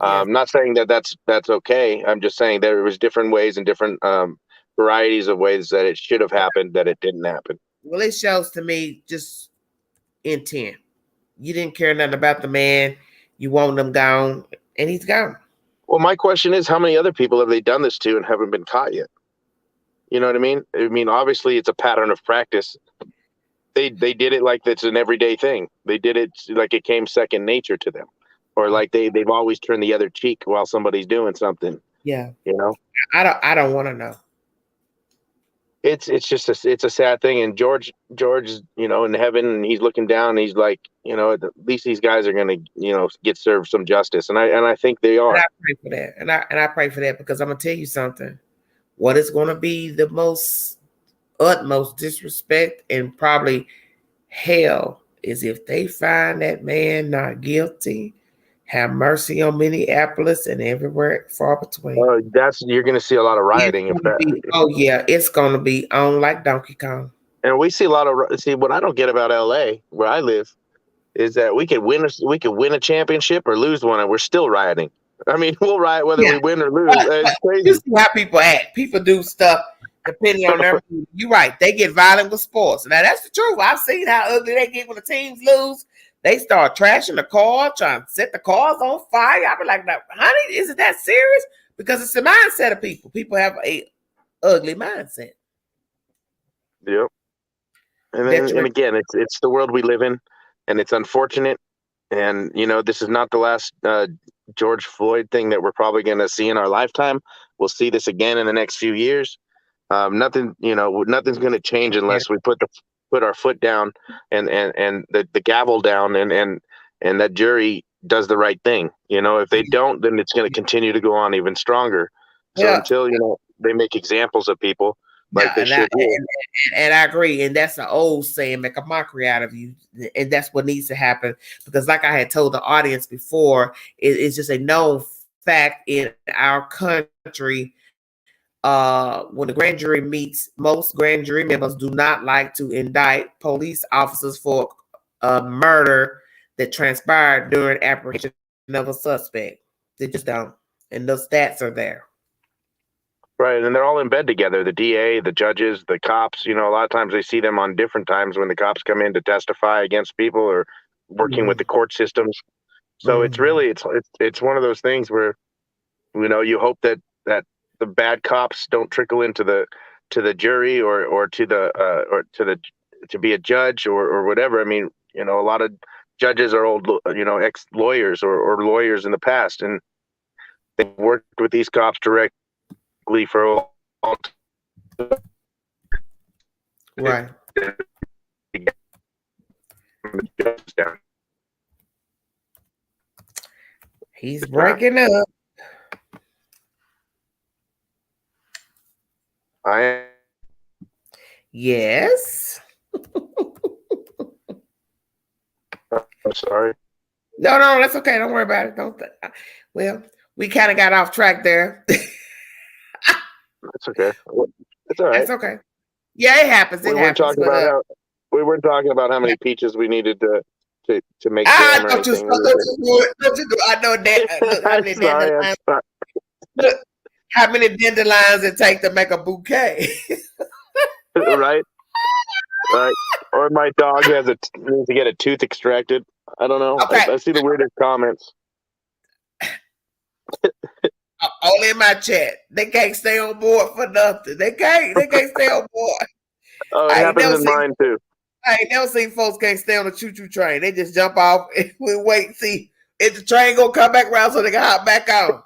I'm not saying that's okay. I'm just saying there was different ways and different varieties of ways that it should have happened that it didn't happen. Well, it shows to me just intent. You didn't care nothing about the man. You want him gone, and he's gone. Well, my question is, how many other people have they done this to and haven't been caught yet? You know what I mean? I mean, obviously, it's a pattern of practice. They did it like it's an everyday thing. They did it like it came second nature to them, or like they've always turned the other cheek while somebody's doing something. Yeah, you know. I don't want to know. It's just it's a sad thing. And George, you know, in heaven, and he's looking down. And he's like, you know, at least these guys are gonna, you know, get served some justice. And I think they are. And I pray for that. And I pray for that because I'm gonna tell you something. What is going to be the utmost disrespect and probably hell is if they find that man not guilty. Have mercy on Minneapolis and everywhere far between. You're going to see a lot of rioting. It's going to be on like Donkey Kong. And we see a lot of what I don't get about LA, where I live, is that we could win a championship or lose one, and we're still rioting. I mean, we'll riot whether we win or lose. It's crazy. You see how people act. People do stuff depending on their mood. You're right. They get violent with sports. Now, that's the truth. I've seen how ugly they get when the teams lose. They start trashing the car, trying to set the cars on fire. I be like, no, honey, is it that serious? Because it's the mindset of people. People have a ugly mindset. Yep. And again, it's the world we live in, and it's unfortunate. And, you know, this is not the last George Floyd thing that we're probably going to see in our lifetime. We'll see this again in the next few years. Nothing's going to change unless we put our foot down and the gavel down and that jury does the right thing. You know, if they don't, then it's going to continue to go on even stronger. So until, you know, they make examples of people like they should do. And I agree. And that's an old saying, make a mockery out of you. And that's what needs to happen. Because like I had told the audience before, it's just a known fact in our country. When the grand jury meets, most grand jury members do not like to indict police officers for a murder that transpired during apprehension of a suspect. They just don't. And those stats are there. Right, and they're all in bed together, the DA, the judges, the cops. You know, a lot of times they see them on different times when the cops come in to testify against people or working with the court systems. So it's really it's one of those things where, you know, you hope that the bad cops don't trickle into the jury or to be a judge or whatever. I mean, you know, a lot of judges are old, you know, ex-lawyers or lawyers in the past, and they've worked with these cops directly for a long time. Right. He's breaking up. Yes. I'm sorry. No, that's okay. Don't worry about it. Well, we kind of got off track there. That's okay. It's all right. That's okay. Yeah, it happens. We weren't talking about how many peaches we needed to make jam or anything. Don't you do? I know that. Look, how many dandelions it take to make a bouquet? Right. Or my dog needs to get a tooth extracted. I don't know. Okay. I see the weirdest comments. Only in my chat. They can't stay on board for nothing. They can't stay on board. Oh, it happens in mine too. I ain't never seen folks can't stay on the choo-choo train. They just jump off and we wait and see if the train gonna come back around so they can hop back on.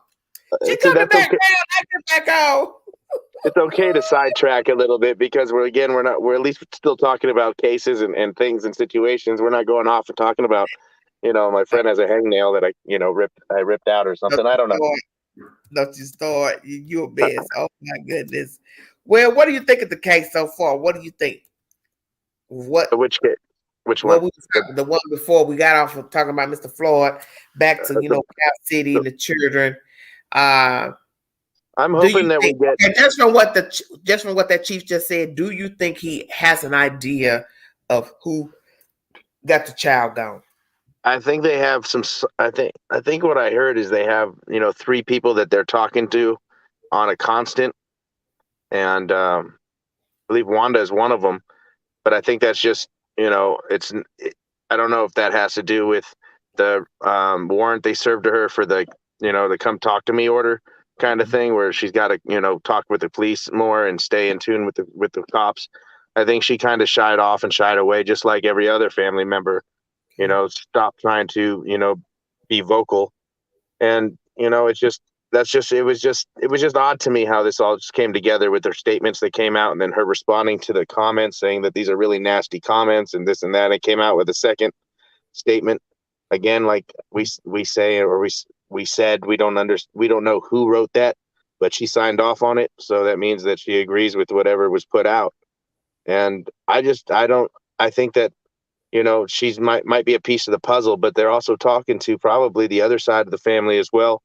She coming back down, I get back on. It's okay to sidetrack a little bit because we're at least still talking about cases and things and situations. We're not going off and talking about, you know, my friend has a hangnail that I ripped out or something. I don't know. Don't you start. You're a mess. Oh my goodness. Well, what do you think of the case so far? What do you think? Which case? Which one? The one before we got off of talking about Mr. Floyd, back to Cow City and the children. I'm hoping that we get just from what that chief just said. Do you think he has an idea of who got the child gone? I think they have some. I think what I heard is they have 3 people that they're talking to on a constant, and I believe Wanda is one of them. But I think that's just, I don't know if that has to do with the warrant they served to her for the come talk to me order kind of thing, where she's got to talk with the police more and stay in tune with the cops. I think she kind of shied off and shied away, just like every other family member. Stop trying to be vocal, and it's just it was just odd to me how this all just came together with their statements that came out, and then her responding to the comments saying that these are really nasty comments and this and that. And it came out with a second statement again, like we say, or we said, we don't know who wrote that, but she signed off on it, so that means that she agrees with whatever was put out. And I think that she's might be a piece of the puzzle, but they're also talking to probably the other side of the family as well.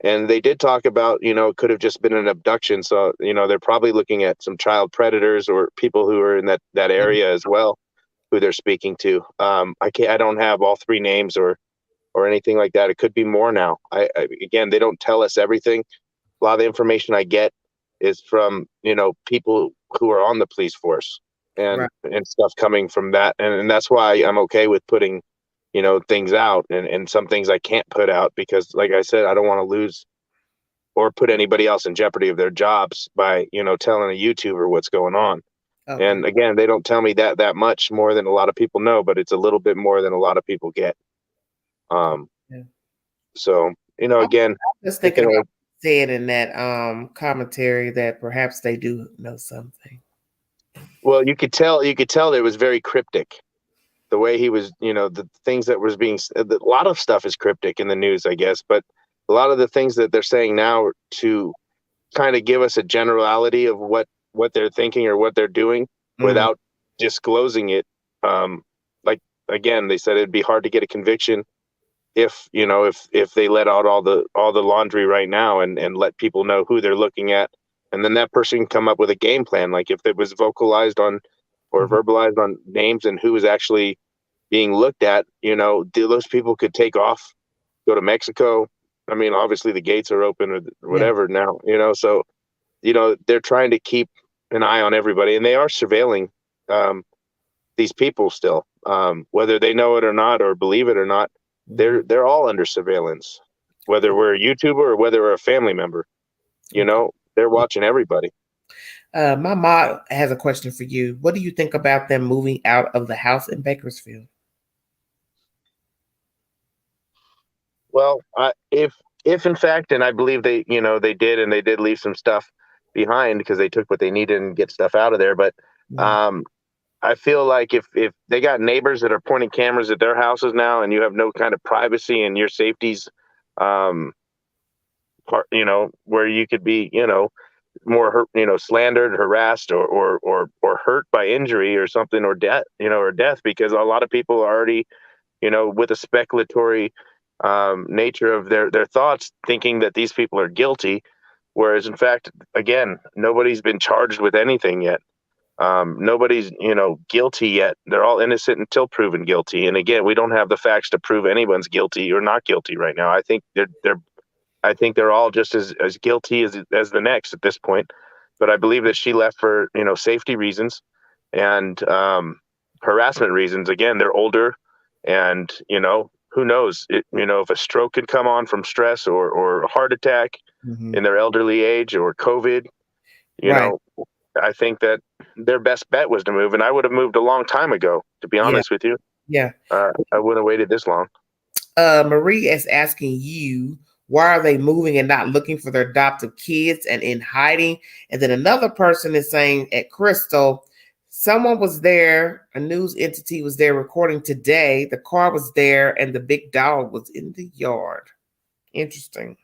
And they did talk about, it could have just been an abduction. So, they're probably looking at some child predators or people who are in that area as well, who they're speaking to. I don't have all three names or anything like that. It could be more now. Again, they don't tell us everything. A lot of the information I get is from, people who are on the police force and stuff coming from that. And that's why I'm okay with putting, things out, and some things I can't put out because, like I said, I don't want to lose or put anybody else in jeopardy of their jobs by, telling a YouTuber what's going on. Okay. And again, they don't tell me that much more than a lot of people know, but it's a little bit more than a lot of people get. So, again, I'm just thinking about said in that commentary that perhaps they do know something. Well, you could tell it was very cryptic. The way he was, the things that was being, a lot of stuff is cryptic in the news, I guess, but a lot of the things that they're saying now to kind of give us a generality of what they're thinking or what they're doing without disclosing it. Like, again, they said it'd be hard to get a conviction if they let out all the laundry right now and let people know who they're looking at. And then that person can come up with a game plan. Like if it was vocalized on or verbalized on names and who was actually being looked at, those people could take off, go to Mexico. I mean, obviously the gates are open or whatever now, so, they're trying to keep an eye on everybody, and they are surveilling these people still, whether they know it or not, or believe it or not. They're all under surveillance, whether we're a YouTuber or whether we're a family member, they're watching everybody. My mom has a question for you. What do you think about them moving out of the house in Bakersfield? Well, if in fact, and I believe they did leave some stuff behind because they took what they needed and get stuff out of there. But I feel like if they got neighbors that are pointing cameras at their houses now, and you have no kind of privacy and your safety's, where you could be, more hurt, slandered, harassed, or hurt by injury or something, or death, because a lot of people are already, with a speculatory nature of their thoughts, thinking that these people are guilty, whereas in fact, again, nobody's been charged with anything yet. Nobody's guilty yet. They're all innocent until proven guilty. And again, we don't have the facts to prove anyone's guilty or not guilty right now. I think they're all just as guilty as the next at this point. But I believe that she left for safety reasons and harassment reasons. Again, they're older, and who knows, if a stroke could come on from stress or a heart attack in their elderly age, or COVID, I think that their best bet was to move, and I would have moved a long time ago, to be honest with you. Yeah. I wouldn't have waited this long. Marie is asking you, why are they moving and not looking for their adoptive kids and in hiding? And then another person is saying at Crystal, someone was there, a news entity was there recording today. The car was there and the big dog was in the yard. Interesting.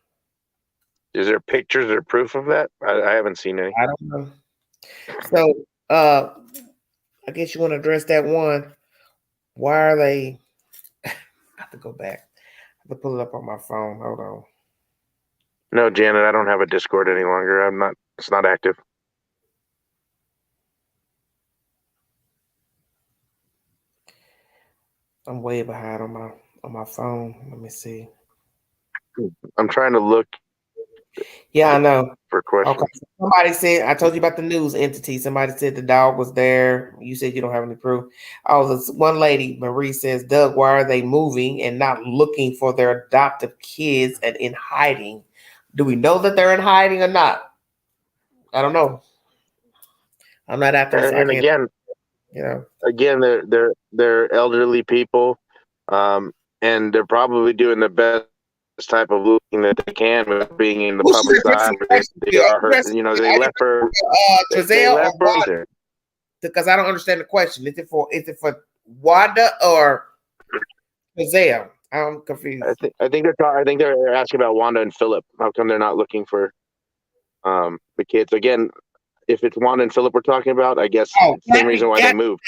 Is there pictures or proof of that? I haven't seen any. I don't know. So I guess you want to address that one. Why are they? I have to go back. I have to pull it up on my phone. Hold on. No, Janet, I don't have a Discord any longer. It's not active. I'm way behind on my phone. Let me see. I'm trying to look Yeah, I know. for questions. Okay. Somebody said, I told you about the news entity. Somebody said the dog was there. You said you don't have any proof. Oh, this one lady, Marie, says, Doug, why are they moving and not looking for their adoptive kids and in hiding? Do we know that they're in hiding or not? I don't know. I'm not after this. And again, they're elderly people, and they're probably doing the best type of looking that they can without being in the public's eye. They are hurt. You know, they left her. They left her. Because I don't understand the question. Is it for Wanda or Trezell? I'm confused. I think they're asking about Wanda and Philip. How come they're not looking for the kids again? If it's Wanda and Philip we're talking about, I guess it's the same reason why they moved.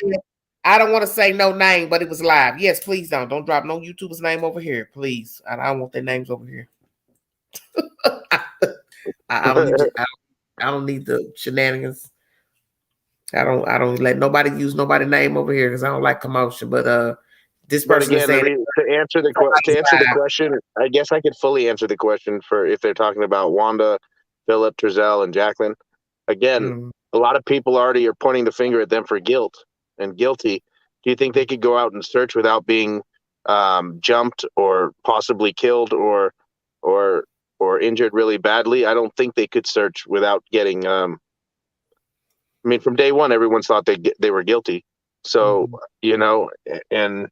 I don't want to say no name, but it was live. Yes, please don't drop no YouTuber's name over here, please. I don't want their names over here. I don't need the shenanigans. I don't let nobody use nobody's name over here because I don't like commotion. But this person again, is saying to answer the question, I guess I could fully answer the question for if they're talking about Wanda, Philip, Trezell, and Jacqueline. Again, a lot of people already are pointing the finger at them for guilt and guilty. Do you think they could go out and search without being jumped or possibly killed or injured really badly? I don't think they could search without getting. I mean, from day one, everyone thought they were guilty. So you know, and.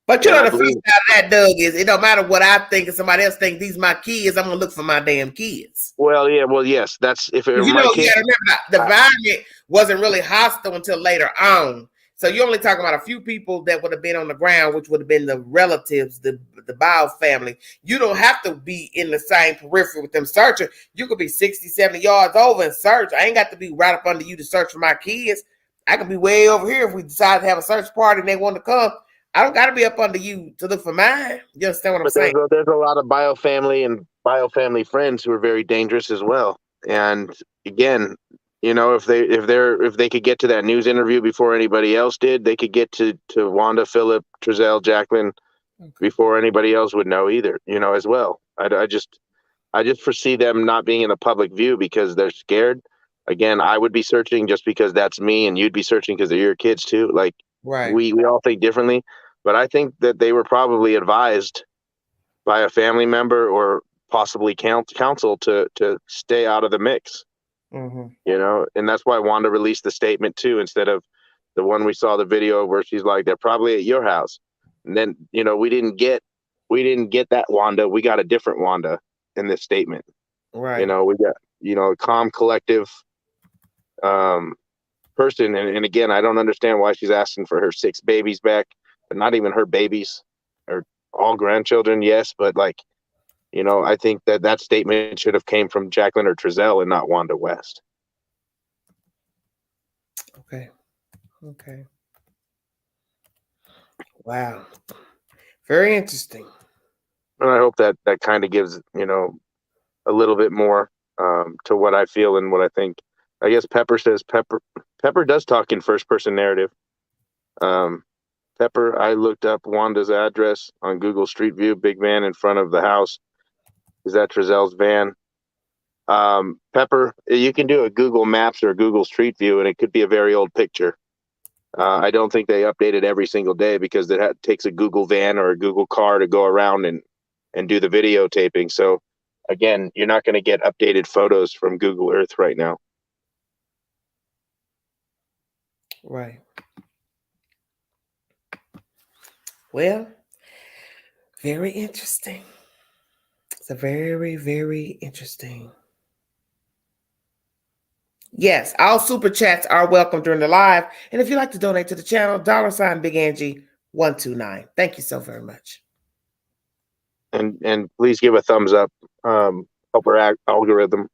But you know the flip side of that, Doug, is it don't matter what I think and somebody else think these my kids. I'm gonna look for my damn kids. Well, yeah, yes, that's if it were my kids. You gotta remember the environment wasn't really hostile until later on. So you're only talking about a few people that would have been on the ground, which would have been the relatives, the Bow family. You don't have to be in the same periphery with them searching. You could be 60, 70 yards over and search. I ain't got to be right up under you to search for my kids. I could be way over here if we decide to have a search party and they want to come. I don't got to be up under you to look for mine. You understand what I'm saying? There's a lot of bio family friends who are very dangerous as well. And again, you know, if they could get to that news interview before anybody else did, they could get to Wanda, Philip, Trezell, Jacqueline before anybody else would know either. You know, as well. I just foresee them not being in the public view because they're scared. Again, I would be searching just because that's me, and you'd be searching because they're your kids too. Like, right. We all think differently. But I think that they were probably advised by a family member or possibly counsel to stay out of the mix. You know, and that's why Wanda released the statement too, instead of the one we saw the video where she's like, they're probably at your house. And then, you know, we didn't get that Wanda. We got a different Wanda in this statement. Right. You know, we got, you know, a calm, collective person. And again, I don't understand why she's asking for her 6 babies back. But not even her babies, or all grandchildren, yes, but like, you know, I think that statement should have came from Jacqueline or Trezell and not Wanda West. Okay. Wow. Very interesting. And I hope that kind of gives, you know, a little bit more to what I feel and what I think. I guess Pepper says Pepper does talk in first person narrative. Pepper, I looked up Wanda's address on Google Street View, big van in front of the house. Is that Trezell's van? Pepper, you can do a Google Maps or a Google Street View, and it could be a very old picture. I don't think they update it every single day because it takes a Google van or a Google car to go around and do the videotaping. So, again, you're not going to get updated photos from Google Earth right now. Right. Well, very interesting. It's a very, very interesting. Yes, all super chats are welcome during the live. And if you'd like to donate to the channel, $ Big Angie 129. Thank you so very much. And please give a thumbs up. Help our algorithm.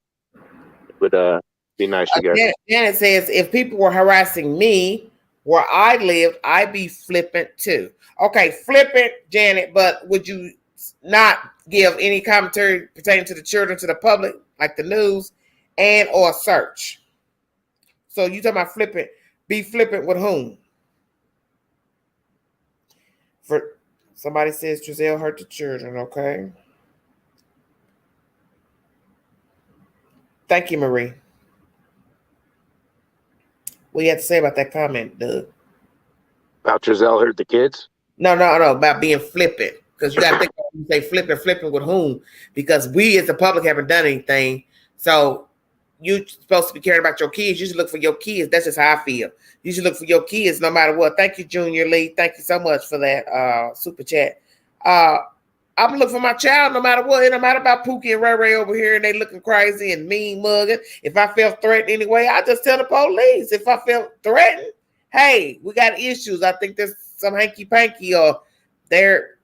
Would be nice, you guys. Janet says, if people were harassing me where I lived, I'd be flippant too. Okay, flippant, Janet, but would you not give any commentary pertaining to the children to the public, like the news, and or search? So you talking about flippant? Be flippant with whom? For somebody says Trezell hurt the children. Okay. Thank you, Marie. What do you have to say about that comment, Doug? About Giselle hurt the kids? No, about being flippant. Because you got to think about when you say flipping with whom? Because we as the public haven't done anything. So you're supposed to be caring about your kids. You should look for your kids. That's just how I feel. You should look for your kids no matter what. Thank you, Junior Lee. Thank you so much for that super chat. I'm looking for my child no matter what. It don't matter about Pookie and Ray Ray over here and they looking crazy and mean mugging. If I felt threatened anyway, I just tell the police. If I felt threatened, hey, we got issues. I think there's some hanky panky or there,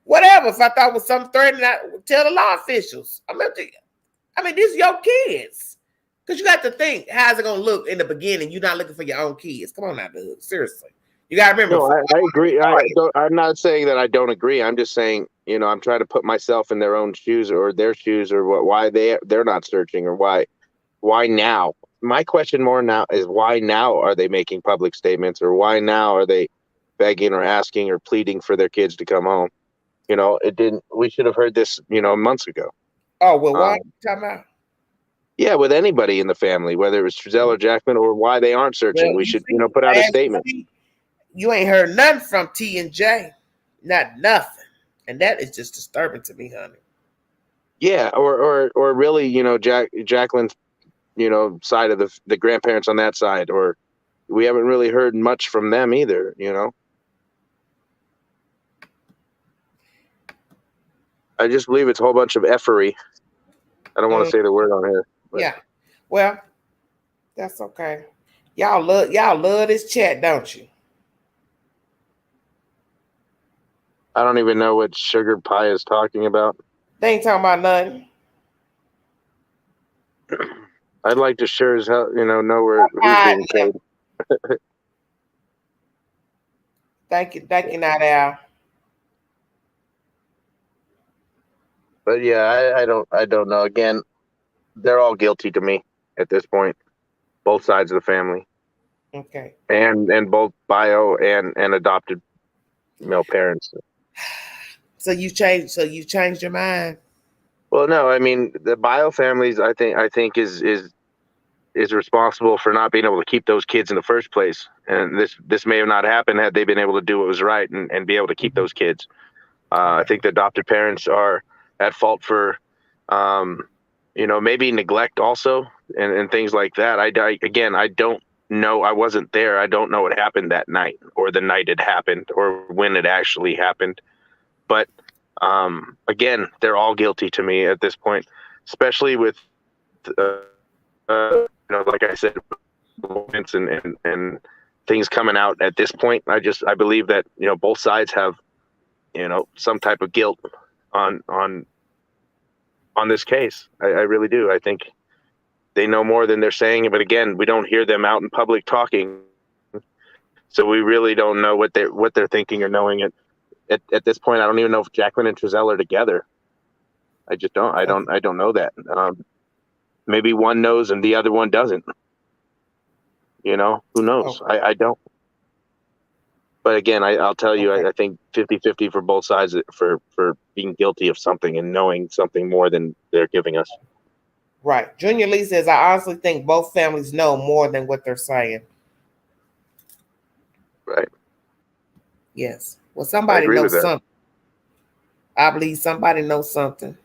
whatever. If I thought it was something threatening, I would tell the law officials. I mean, these are your kids. Because you got to think, how's it going to look in the beginning? You're not looking for your own kids. Come on now, dude. Seriously. You got to remember. No, I agree. I'm not saying that I don't agree. I'm just saying, I'm trying to put myself in their own shoes or their shoes or why they're not searching or why now. My question more now is why now are they making public statements or why now are they begging or asking or pleading for their kids to come home? We should have heard this, months ago. Oh, well, why are you talking about? Yeah, with anybody in the family, whether it was Giselle or Jackman or why they aren't searching, we should, put out a statement. You ain't heard nothing from T and J, not nothing, and that is just disturbing to me, honey. Yeah, or really, Jacqueline's, side of the grandparents on that side, or we haven't really heard much from them either. I just believe it's a whole bunch of effery. I don't want to say the word on here. But. Yeah, well, that's okay. Y'all love this chat, don't you? I don't even know what Sugar Pie is talking about. They ain't talking about nothing. I'd like to sure as hell, know where who's being paid. Thank you, Night Owl. But yeah, I don't know. Again, they're all guilty to me at this point, both sides of the family. Okay. And both bio and adopted male parents. So you changed your mind? Well, no, I mean the bio families. I think is responsible for not being able to keep those kids in the first place, and this may have not happened had they been able to do what was right and be able to keep those kids. I think the adopted parents are at fault for, maybe neglect also and things like that. I don't know. I wasn't there. I don't know what happened that night or the night it happened or when it actually happened. But again, they're all guilty to me at this point, especially with, like I said, moments and things coming out at this point. I believe that, both sides have, some type of guilt on this case. I really do. I think they know more than they're saying, but again, we don't hear them out in public talking. So we really don't know what they're thinking or knowing it. At this point, I don't even know if Jacqueline and Giselle are together. I just don't. I don't know that. Maybe one knows and the other one doesn't. Who knows? Oh. I don't. But again, I'll tell you, okay. I think 50-50 for both sides for being guilty of something and knowing something more than they're giving us. Right. Junior Lee says, I honestly think both families know more than what they're saying. Right. Yes. Well, somebody knows something. I believe somebody knows something.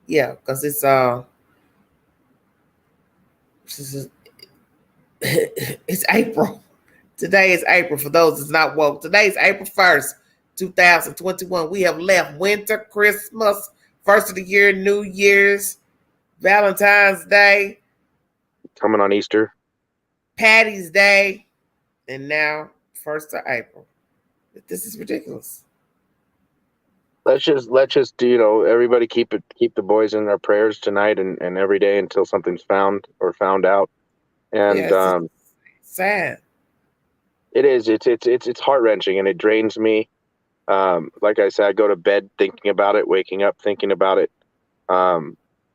Yeah, because it's it's April. Today is April. For those that's not woke, today is April 1st, 2021. We have left winter, Christmas, first of the year, New Year's, Valentine's Day, coming on Easter, Patty's Day, and now 1st of April. This is ridiculous. Let's just everybody keep the boys in our prayers tonight and every day until something's found or found out. And it's sad. It is. It's heart-wrenching and it drains me. Like I said, I go to bed thinking about it, waking up thinking about it.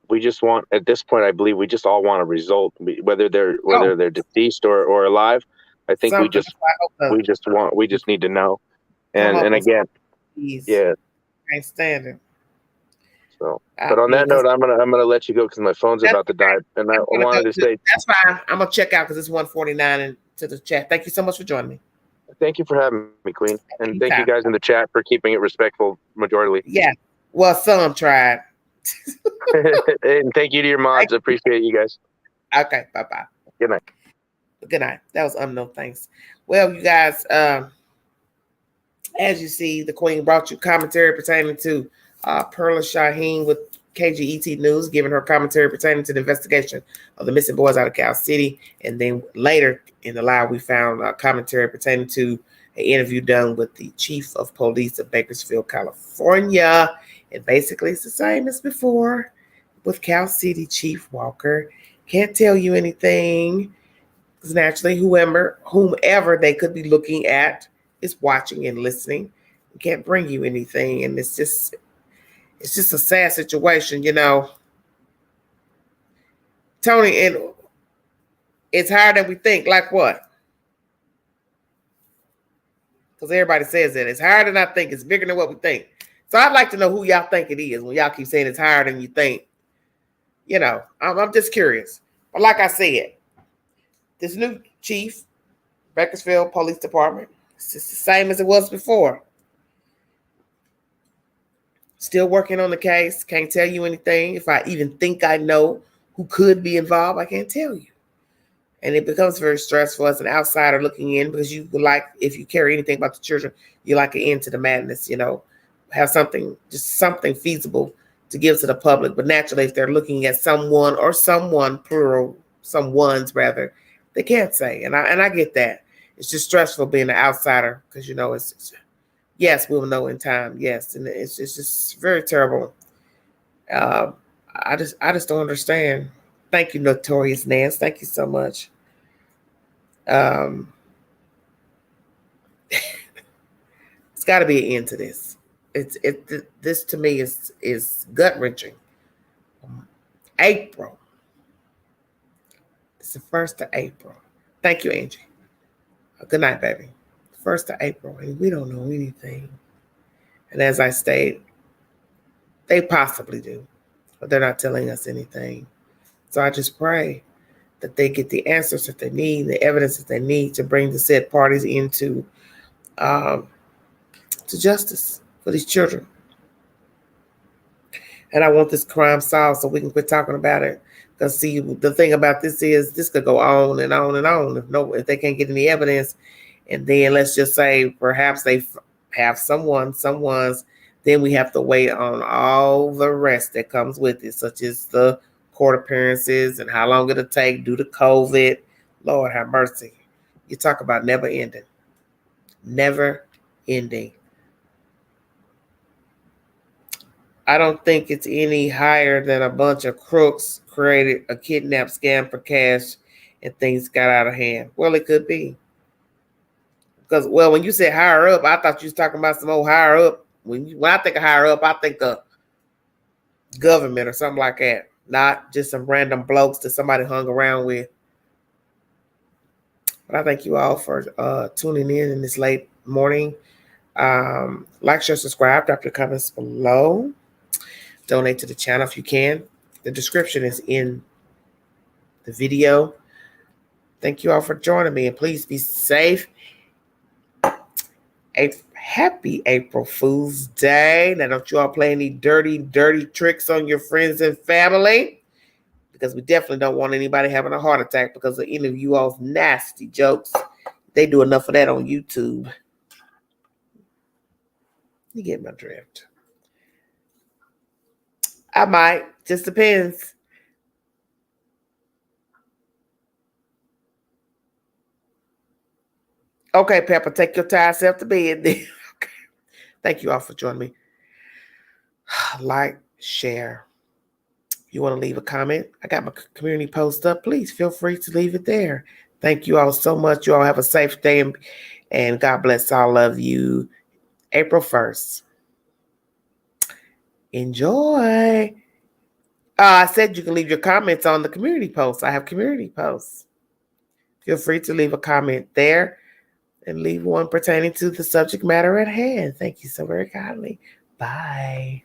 We just want, at this point, I believe we just all want a result, whether they're deceased or alive. I think we just need to know. And again, yeah, can't stand it. So, but on that note, I'm gonna let you go because my phone's about to die, and I wanted to say that's fine. I'm gonna check out because it's 1:49 into the chat. Thank you so much for joining me. thank you for having me, Queen, and Anytime. thank you guys in the chat for keeping it respectful, majorly. Yeah, well, some tried. And thank you to your mods. Appreciate you guys. Okay, bye. Good night. Good night. That was unknown things. Well, you guys, as you see, the Queen brought you commentary pertaining to Perla Shaheen with KGET News, giving her commentary pertaining to the investigation of the missing boys out of Cal City. And then later in the live, we found commentary pertaining to an interview done with the chief of police of Bakersfield, California. And basically, it's the same as before with Cal City Chief Walker. Can't tell you anything because naturally, whomever they could be looking at is watching and listening. Can't bring you anything, and it's just a sad situation, you know. Tony, and it's higher than we think. Like what? Because everybody says that. It's higher than I think. It's bigger than what we think. So I'd like to know who y'all think it is when y'all keep saying it's higher than you think. You know, I'm just curious. But like I said, this new chief, Bakersfield Police Department, it's just the same as it was before. Still working on the case. Can't tell you anything. If I even think I know who could be involved, I can't tell you. And it becomes very stressful as an outsider looking in because you like, if you care anything about the children, you like an end to the madness, you know, have something feasible to give to the public. But naturally, if they're looking at someone or someone, plural, someone's rather, they can't say. And I get that. It's just stressful being an outsider because, you know, it's yes, we'll know in time. Yes. And it's just very terrible. I just don't understand. Thank you, Notorious Nance. Thank you so much. It's got to be an end to this. This to me is gut wrenching. April. It's the 1st of April. Thank you, Angie. Good night, baby. 1st of April, and we don't know anything. And as I stated, they possibly do, but they're not telling us anything. So I just pray that they get the answers that they need, the evidence that they need to bring the said parties into to justice for these children. And I want this crime solved so we can quit talking about it. Because see, the thing about this is this could go on and on and on if they can't get any evidence. And then let's just say perhaps they have someone's, then we have to wait on all the rest that comes with it, such as the court appearances and how long it'll take due to COVID. Lord have mercy. You talk about never ending. Never ending. I don't think it's any higher than a bunch of crooks created a kidnap scam for cash and things got out of hand. Well, it could be. Because, well, when you said higher up, I thought you was talking about some old higher up. When I think of higher up, I think of government or something like that. Not just some random blokes that somebody hung around with. But I thank you all for tuning in this late morning. Like, share, subscribe, drop your comments below. Donate to the channel if you can. The description is in the video. Thank you all for joining me, and please be safe. A happy April Fool's Day. Now, don't you all play any dirty tricks on your friends and family, because we definitely don't want anybody having a heart attack because of any of you all's nasty jokes. They do enough of that on YouTube. You get my drift. I might. Just depends. Okay, Pepper, take your tired self to bed then. Okay. Thank you all for joining me. Like, share. If you want to leave a comment, I got my community post up. Please feel free to leave it there. Thank you all so much. You all have a safe day, and God bless all of you. April 1st. Enjoy. I said you can leave your comments on the community post. I have community posts. Feel free to leave a comment there and leave one pertaining to the subject matter at hand. Thank you so very kindly. Bye.